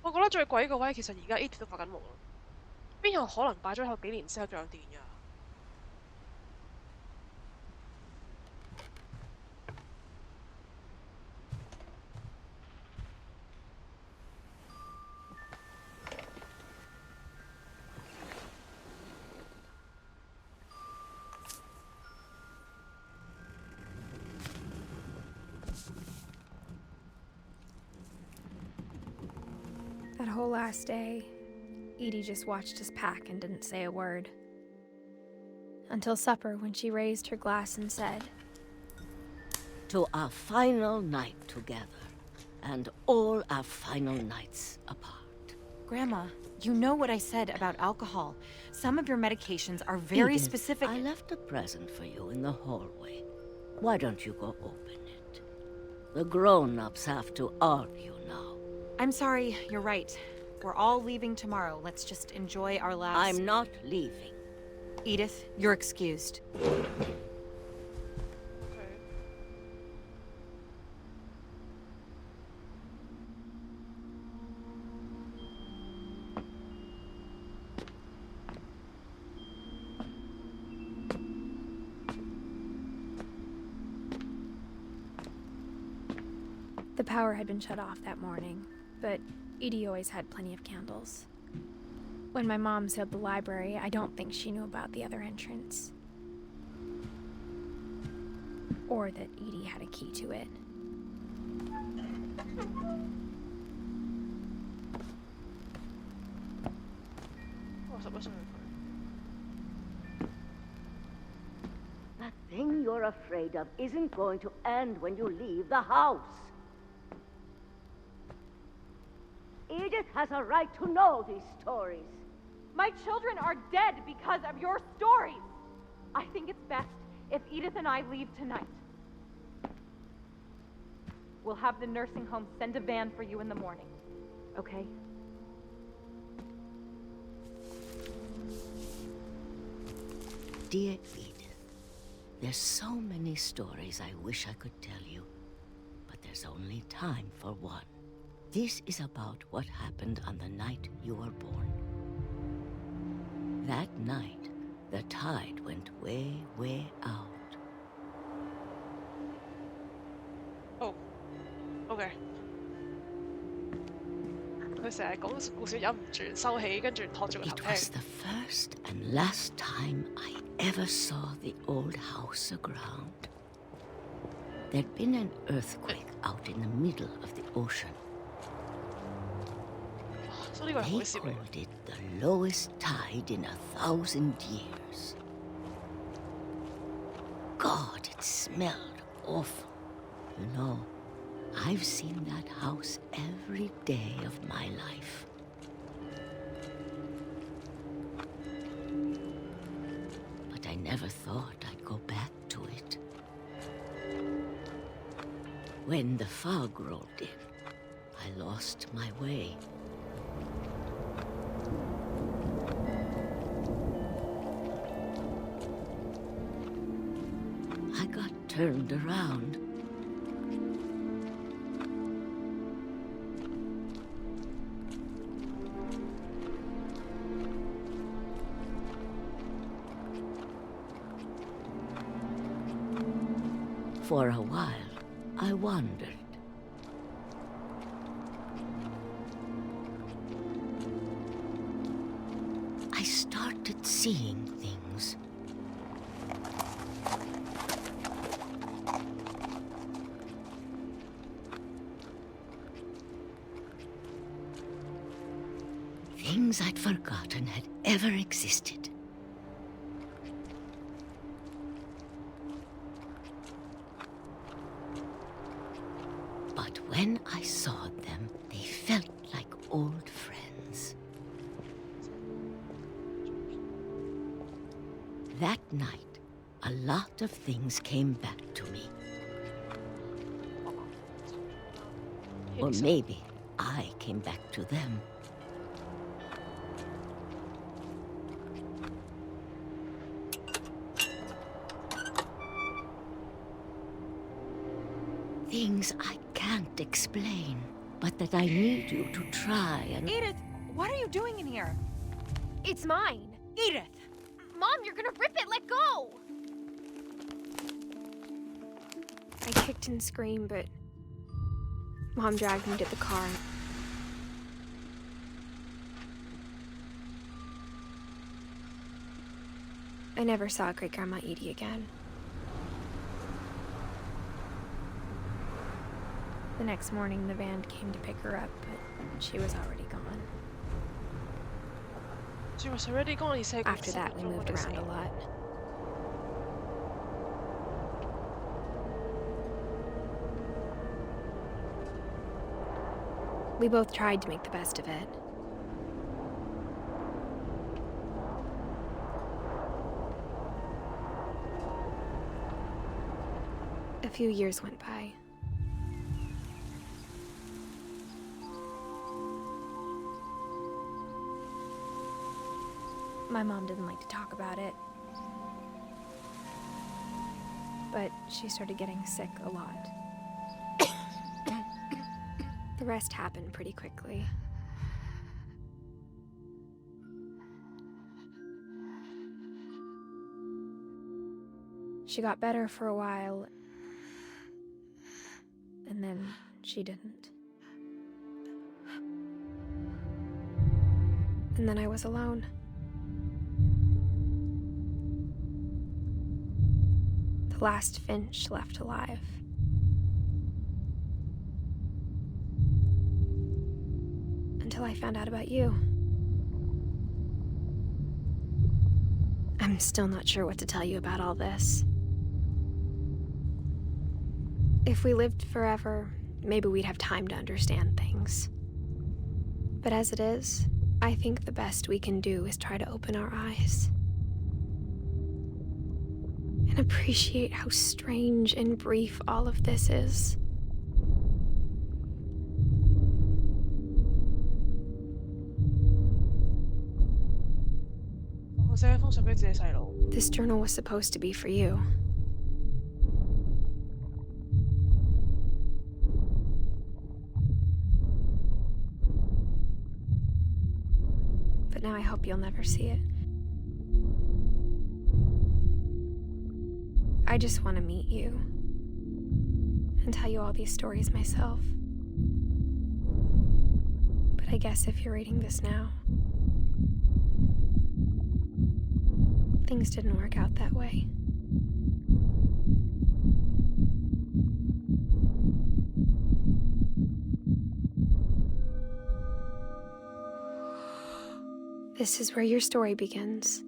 I think最鬼個位其實而家 Edith 都發緊夢咯，邊有可能擺咗後幾年之後仲有電㗎？That
whole last day, Edie just watched us pack and didn't say a word. Until supper, when she raised her glass and said,
"To our final night together, and all our final nights apart."
Grandma, you know what I said about alcohol. Some of your medications are very
Edith,
specific.
I left a present for you in the hallway. Why don't you go open it? The grown-ups have to argue now.
I'm sorry, you're right. We're all leaving tomorrow. Let's just enjoy our last...
I'm not leaving.
Edith, you're excused.
The power had been shut off that morning, but Edie always had plenty of candles. When my mom sealed the library, I don't think she knew about the other entrance. Or that Edie had a key to it.
That thing you're afraid of isn't going to end when you leave the house. Edith has a right to know these stories.
My children are dead because of your stories. I think it's best if Edith and I leave tonight. We'll have the nursing home send a van for you in the morning, okay?
Dear Edith, there's so many stories I wish I could tell you, but there's only time for one. This is about what happened on the night you were born. That night, the tide went way, way out.
Oh, OK。佢成日講故事忍唔住收起，跟住托住個頭
It was
聽。
the first and last time I ever saw the old house aground. There'd been an earthquake out in the middle of the ocean.
所以呢個係
They
海嘯嚟。
called it the lowest tide in 1,000 years. God, it smelled awful. You know, I've seen that house every day of my life. But I never thought I'd go back to it. When the fog rolled in, I lost my way. I got turned around. For a while, I wandered. I started seeing things. Things I'd forgotten had ever existed. But when I saw them, they felt like old friends. That night, a lot of things came back to me. Or maybe I came back to them. Things I can't explain, but that I need you to try and...
Edith, what are you doing in here?
It's mine.
Edith!
Mom, you're gonna rip it! Let go! I kicked and screamed, but Mom dragged me to the car. I never saw Great-Grandma Edie again. The next morning, the van came to pick her up, but she was already gone.
She was already gone, he said.
After that, we moved around a lot. We both tried to make the best of it. A few years went by. My mom didn't like to talk about it. But she started getting sick a lot. The rest happened pretty quickly. She got better for a while, and then she didn't. And then I was alone. The last Finch left alive. Until I found out about you. I'm still not sure what to tell you about all this. If we lived forever, maybe we'd have time to understand things. But as it is, I think the best we can do is try to open our eyes. And appreciate how strange and brief all of this is.
I'll 寫一封信俾自己細佬。
This journal was supposed to be for you. But now I hope you'll never see it. I just want to meet you and tell you all these stories myself. But I guess if you're reading this now, things didn't work out that way. This is where your story begins.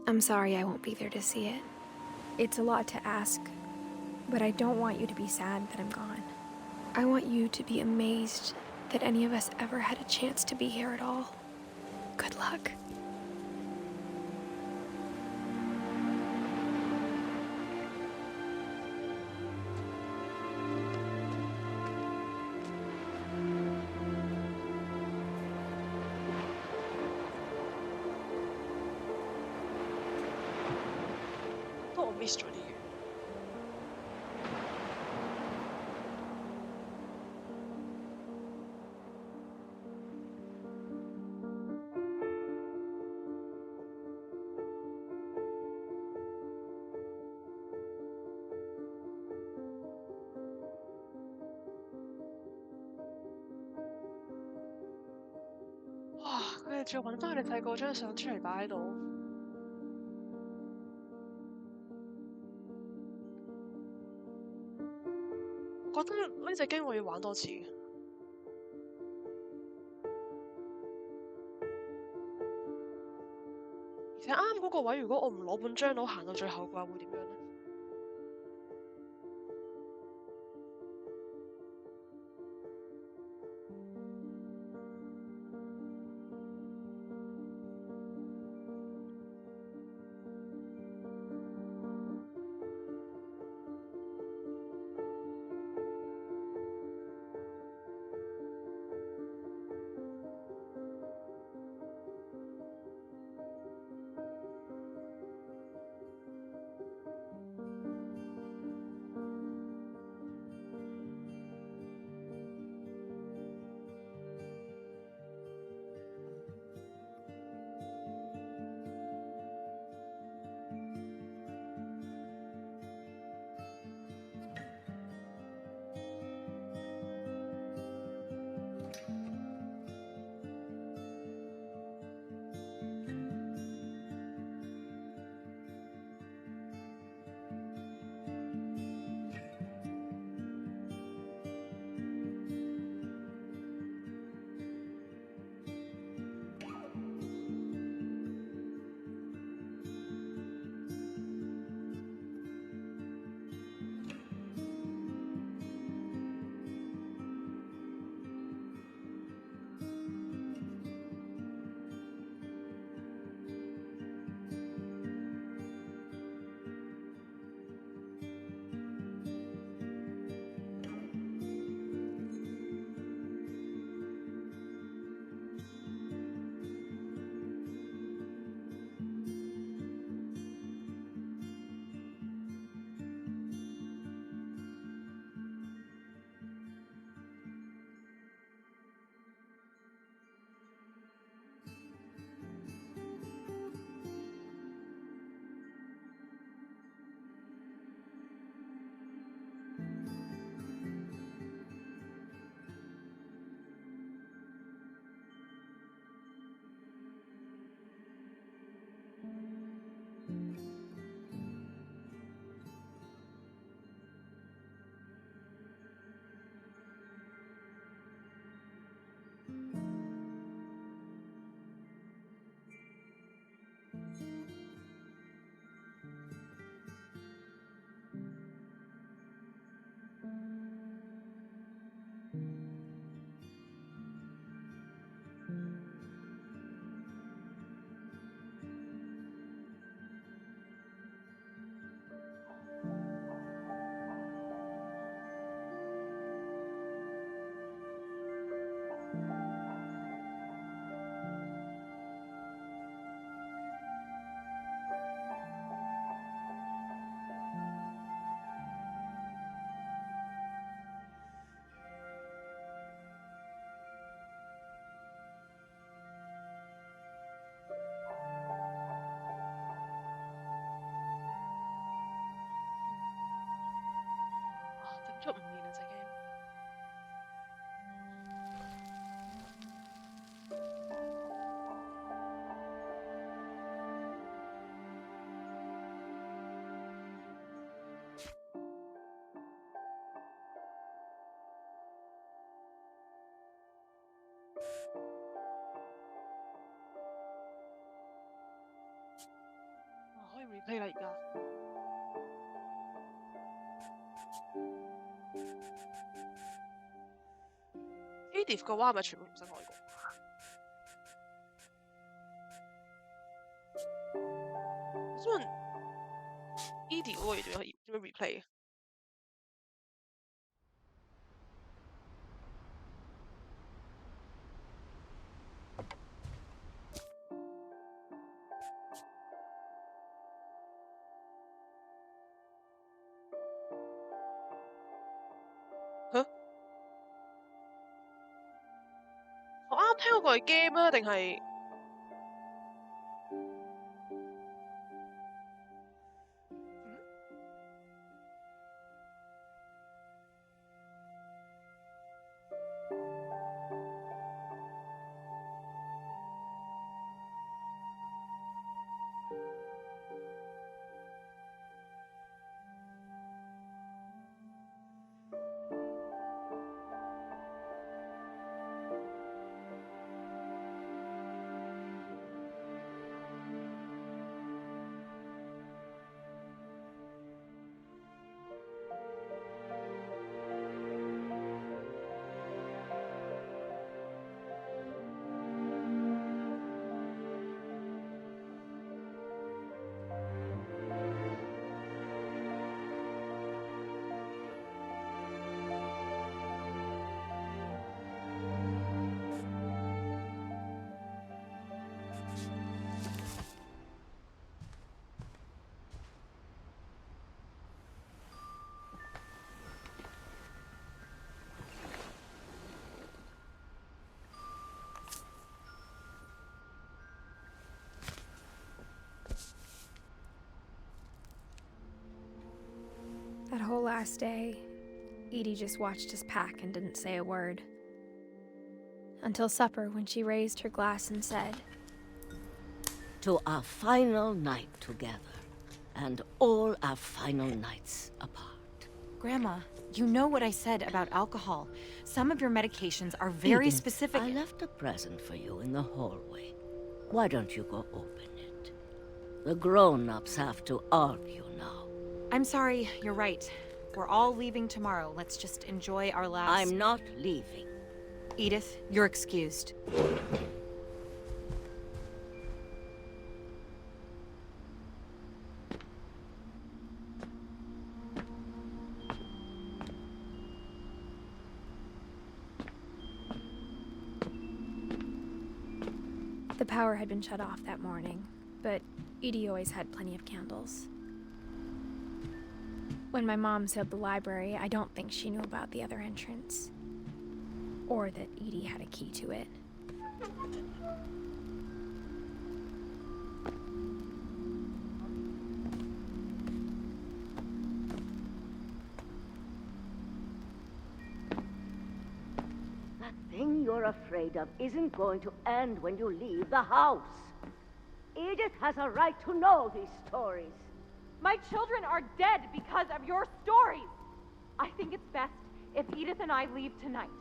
I'm sorry I won't be there to see it. It's a lot to ask, but I don't want you to be sad that I'm gone. I want you to be amazed that any of us ever had a chance to be here at all. Good luck.
miss 咗啲嘢。哇！佢哋仲要揾翻佢哋細個張相出嚟擺喺度。我覺得呢隻 game 我要玩多次。而且啱嗰個位，如果我唔攞本張腦行到最後嘅話，會點樣呢？ replay 啦而家。Edith 嘅話係咪全部重新改過？我想問 Edith 嗰個嘢點樣 replay 啊？我啱聽嗰個係 game 啊，定係？That
whole last day, Edie just watched us pack and didn't say a word. Until supper, when she raised her glass and said,
To our final night together, and all our final nights apart.
Grandma, you know what I said about alcohol. Some of your medications are very
Edith,
specific.
I left a present for you in the hallway. Why don't you go open it? The grown-ups have to argue now.
I'm sorry, you're right. We're all leaving tomorrow. Let's just enjoy our last...
I'm not leaving.
Edith, you're excused.
The power had been shut off that morning, but Edie always had plenty of candles. When my mom sealed the library, I don't think she knew about the other entrance. Or that Edie had a key to it.
That thing you're afraid of isn't going to end when you leave the house. Edith has a right to know these stories.
My children are dead because of your stories. I think it's best if Edith and I leave tonight.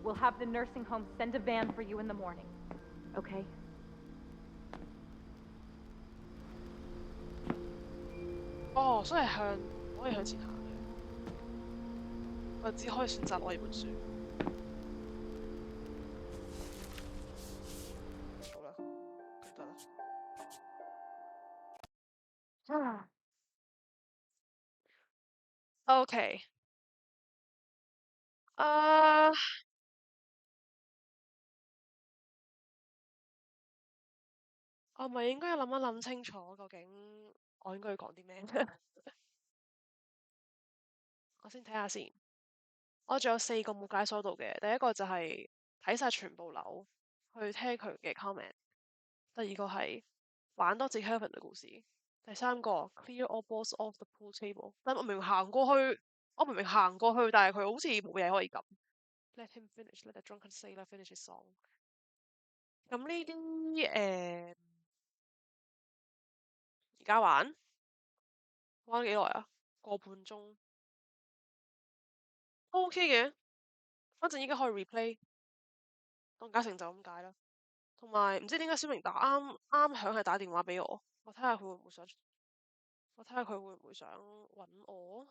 We'll have the nursing home send a van for you in the morning. Okay?
哦，所以可以向前行嘅，我只可以選擇攞呢本書。好啦，咁得啦。OK，我咪應該要諗一諗清楚，究竟我應該要講啲咩？我先睇下先。我仲有4個冇解鎖到嘅，第一個就係睇晒全部樓，去聽佢嘅 comment。第二個係玩多次 Kevin 嘅故事。第三個 clear all balls off the pool table。但我明明行過去，但係佢好似冇嘢可以撳。Let him finish, let the drunken sailor finish his song。咁呢啲而家玩幾耐啊？個半鐘。OK 嘅，反正依家可以 replay，當假成就咁解啦。同埋唔知點解小明啱響係打電話俾我，我睇下佢會唔會想我睇下佢會唔會想揾我。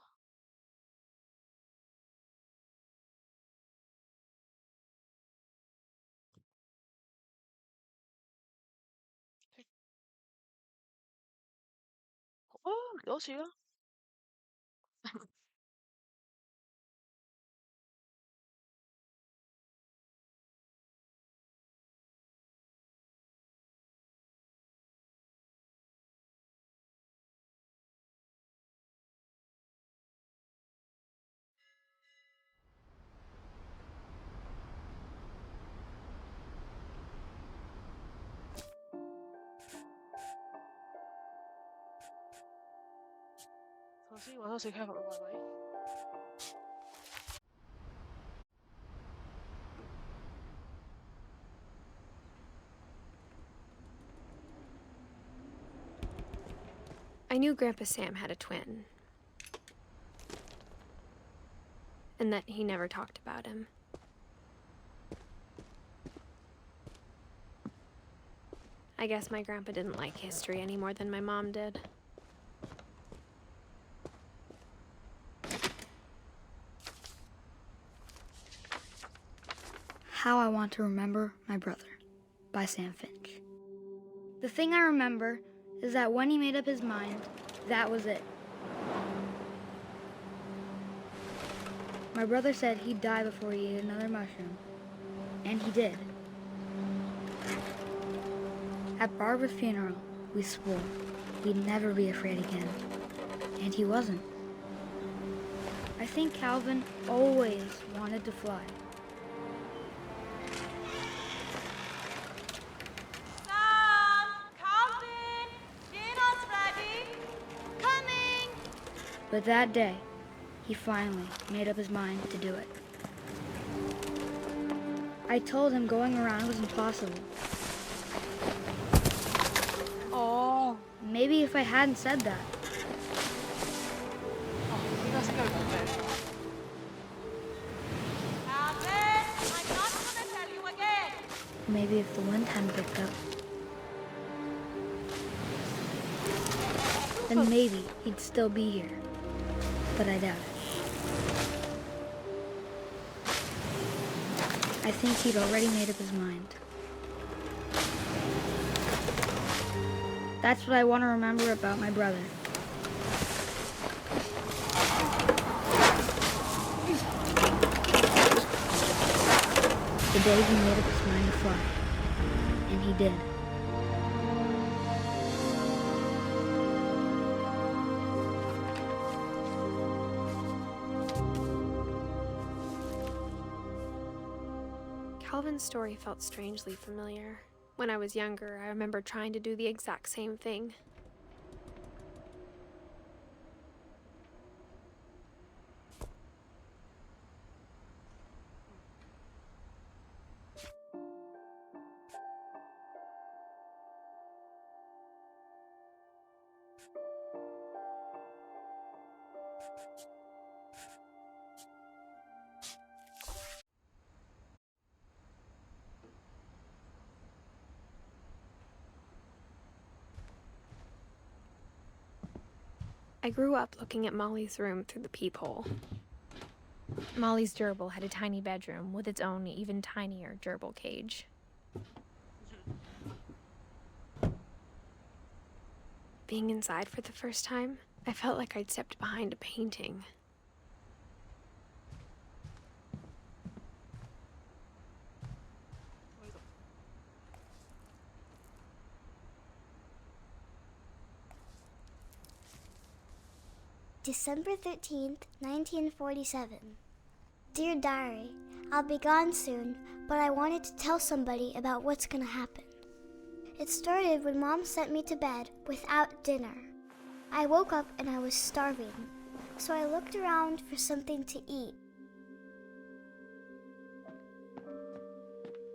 好啊，嚟多次啦。頭先玩多次 Kevin 係咪
？I knew Grandpa Sam had a twin, and that he never talked about him. I guess my grandpa didn't like history any more than my mom did.
How I Want to Remember My Brother by Sam Finch. The thing I remember is that when he made up his mind, that was it. My brother said he'd die before he ate another mushroom, and he did. At Barbara's funeral, we swore we'd never be afraid again, and he wasn't. I think Calvin always wanted to fly. But that day, he finally made up his mind to do it. I told him going around was impossible.
Oh.
Maybe if I hadn't said that.
Calvin,
I'm not gonna tell you again.
Maybe if the wind hadn't picked up. Then maybe he'd still be here. But I doubt it. I think he'd already made up his mind. That's what I want to remember about my brother. The day he made up his mind to fly. And he did.
Calvin's story felt strangely familiar. When I was younger, I remember trying to do the exact same thing. I grew up looking at Molly's room through the peephole. Molly's gerbil had a tiny bedroom with its own even tinier gerbil cage. Being inside for the first time, I felt like I'd stepped behind a painting.
December 13th, 1947. Dear Diary, I'll be gone soon, but I wanted to tell somebody about what's gonna happen. It started when Mom sent me to bed without dinner. I woke up and I was starving, so I looked around for something to eat.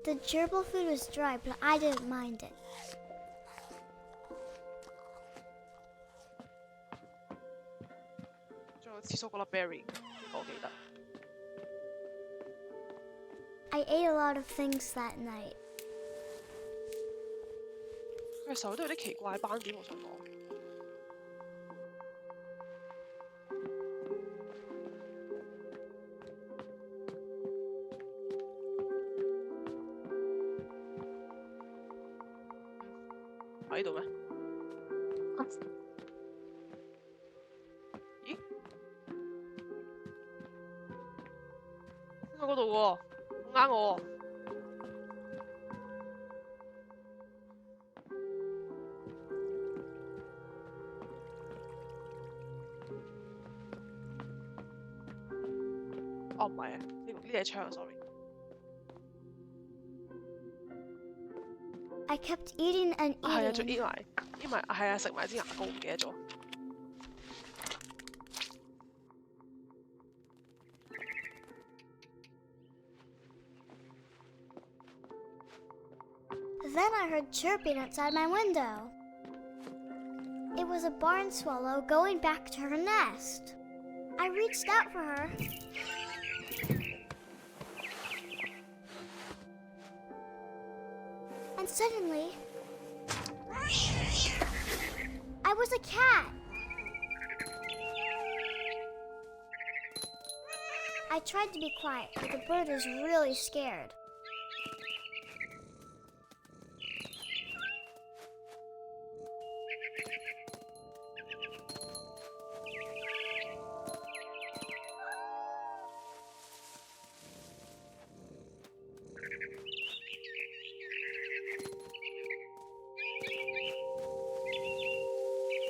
The gerbil food was dry, but I didn't mind it. I ate a lot of things that night.
佢手都有啲奇怪斑點，我想講。喺度咩？咦？喺嗰度喎，啱我喎。哦，唔係啊，呢隻槍 sorry。
I kept eating and
係啊，仲
eating.
eat 埋，係啊，食埋支牙膏，唔記得咗。
Then I heard chirping outside my window. It was a barn swallow going back to her nest. I reached out for her. And suddenly, I was a cat. I tried to be quiet, but the bird was really scared.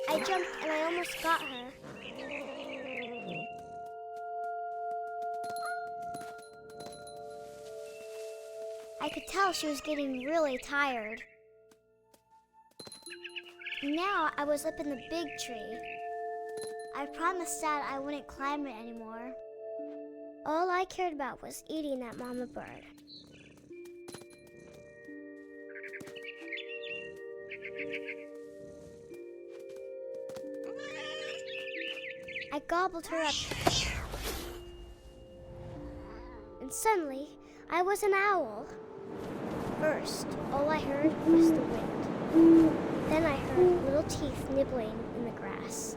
I jumped and I almost got her. I could tell she was getting really tired. Now I was up in the big tree. I promised Dad I wouldn't climb it anymore. All I cared about was eating that mama bird. I gobbled her up. And suddenly, I was an owl. First, all I heard was the wind. Then I heard little teeth nibbling in the grass.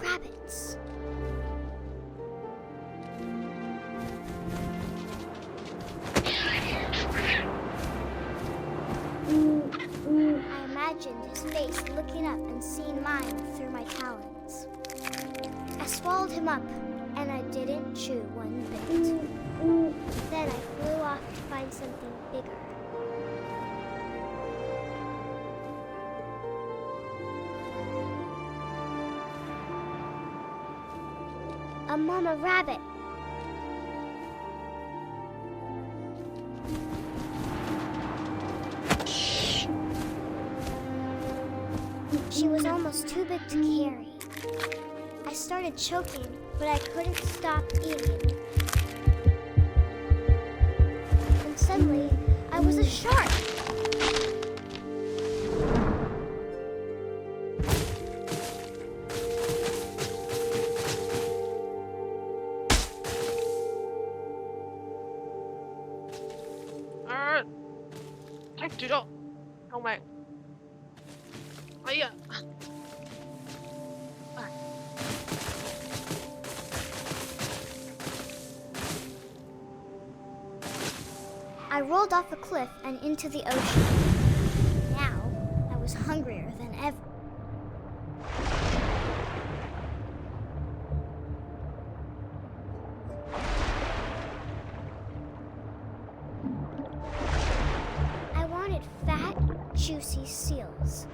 Rabbits. I imagined his face looking up and seeing mine through my talons. I swallowed him up, and I didn't chew one bit. Then I flew off to find something bigger. A mama rabbit. She was almost too big to carry. I started choking, but I couldn't stop eating. And suddenly, I was a shark. I rolled off a cliff and into the ocean. Now, I was hungrier than ever. I wanted fat, juicy seals.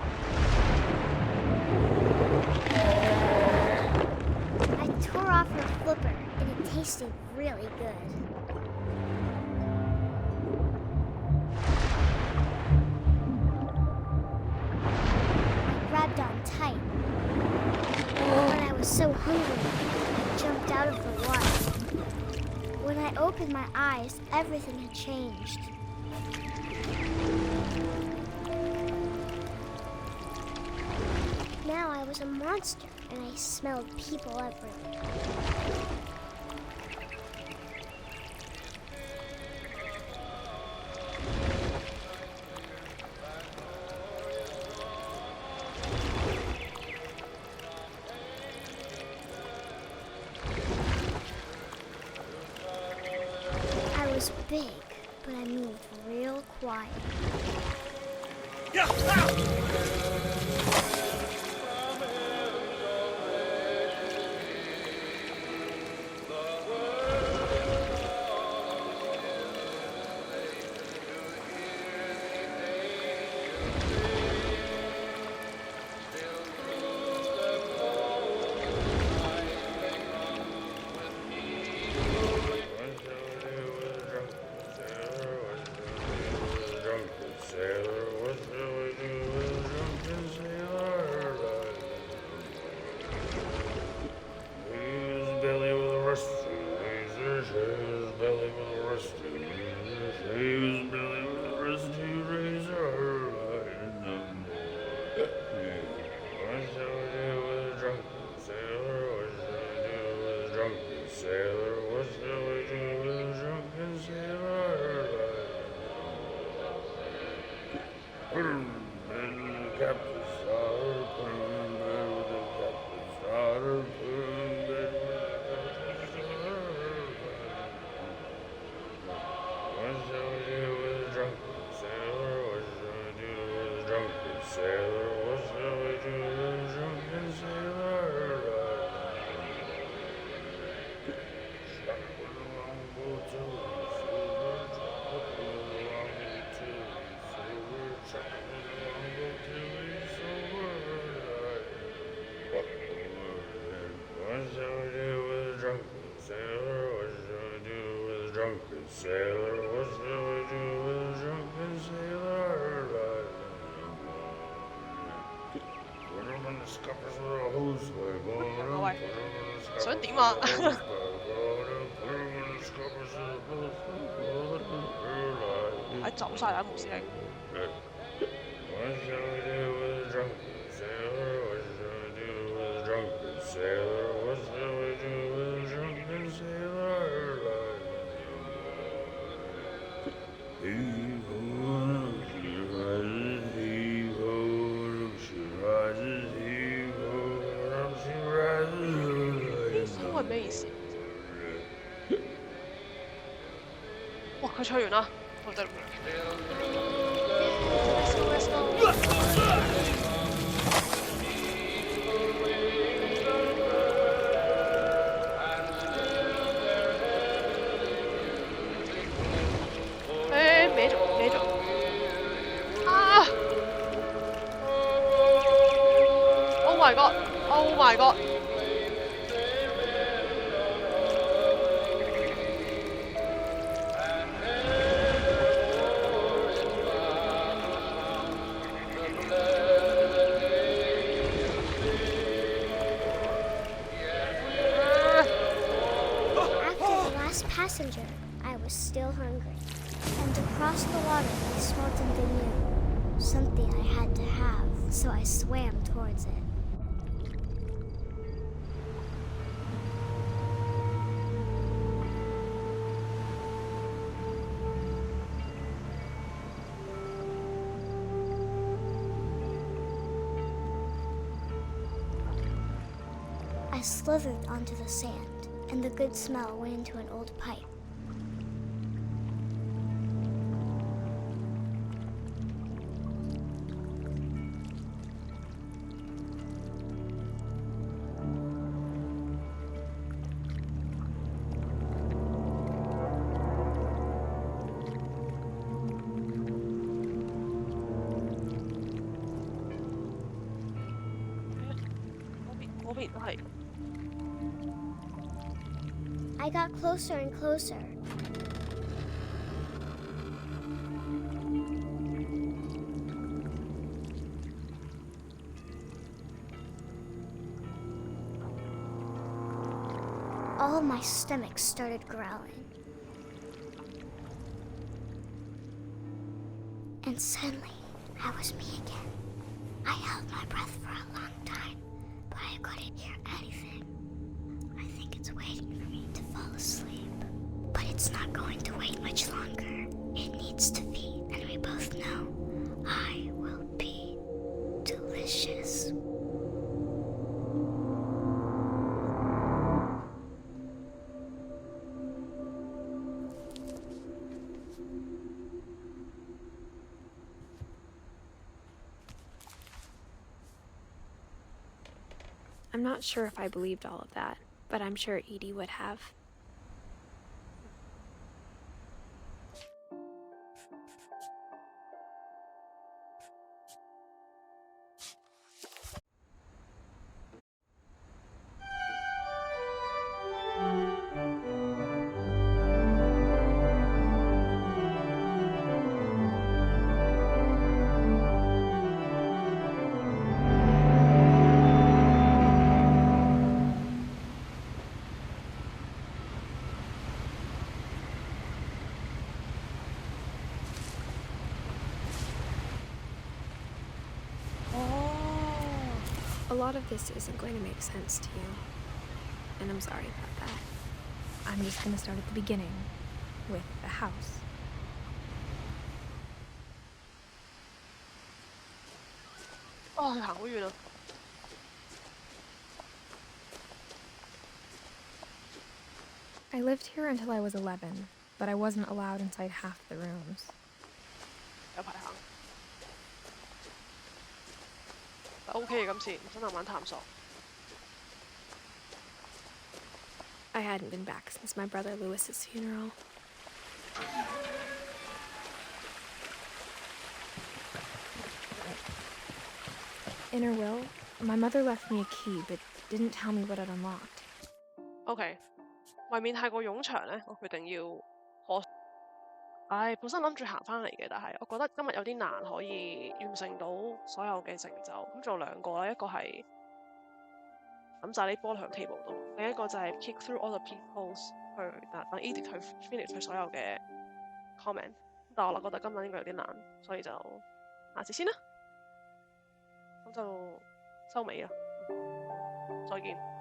I tore off her flipper, and it tasted really good. On tight. When I was so hungry, I jumped out of the water. When I opened my eyes, everything had changed. Now I was a monster, and I smelled people everywhere. big, but I moved real quiet.
想點啊？係走晒啦，無師兄。係咩意思？哇！佢唱完啦，好得。歪咗歪咗啊 ！Oh my god! Oh my god!
Passenger, I was still hungry, and across the water I smelled something I had to have, so I swam towards it. I slithered onto the sand, and the good smell went into an old pipe. I got closer and closer. All my stomach started growling. And suddenly, I was me again. I held my breath for a long time, but I couldn't hear anything. I think it's waiting for me to fall asleep. But it's not going to wait much longer. It needs to feed, and we both know I will be delicious.
I'm not sure if I believed all of that, but I'm sure Edie would have. A lot of this isn't going to make sense to you, and I'm sorry about that. I'm just going to start at the beginning, with the house.
Oh, 行好遠啊！
I lived here until I was 11, but I wasn't allowed inside half the rooms.
有排行。OK 嘅今次，真係玩探索。
I hadn't been back since my brother Lewis's funeral. In her will, my mother left me a key, but didn't tell me what it unlocked.
OK， 為免太過冗長咧，我決定要本身諗住行翻嚟嘅，但係我覺得今日有啲難可以完成到所有嘅成就。咁做兩個啦，一個係抌晒啲玻璃喺 table 度，另一個就係 kick through all the peepholes 去等 Edith 去 finish 佢所有嘅 comment。但我覺得今日應該有啲難，所以就下次先啦。咁就收尾啦，再見。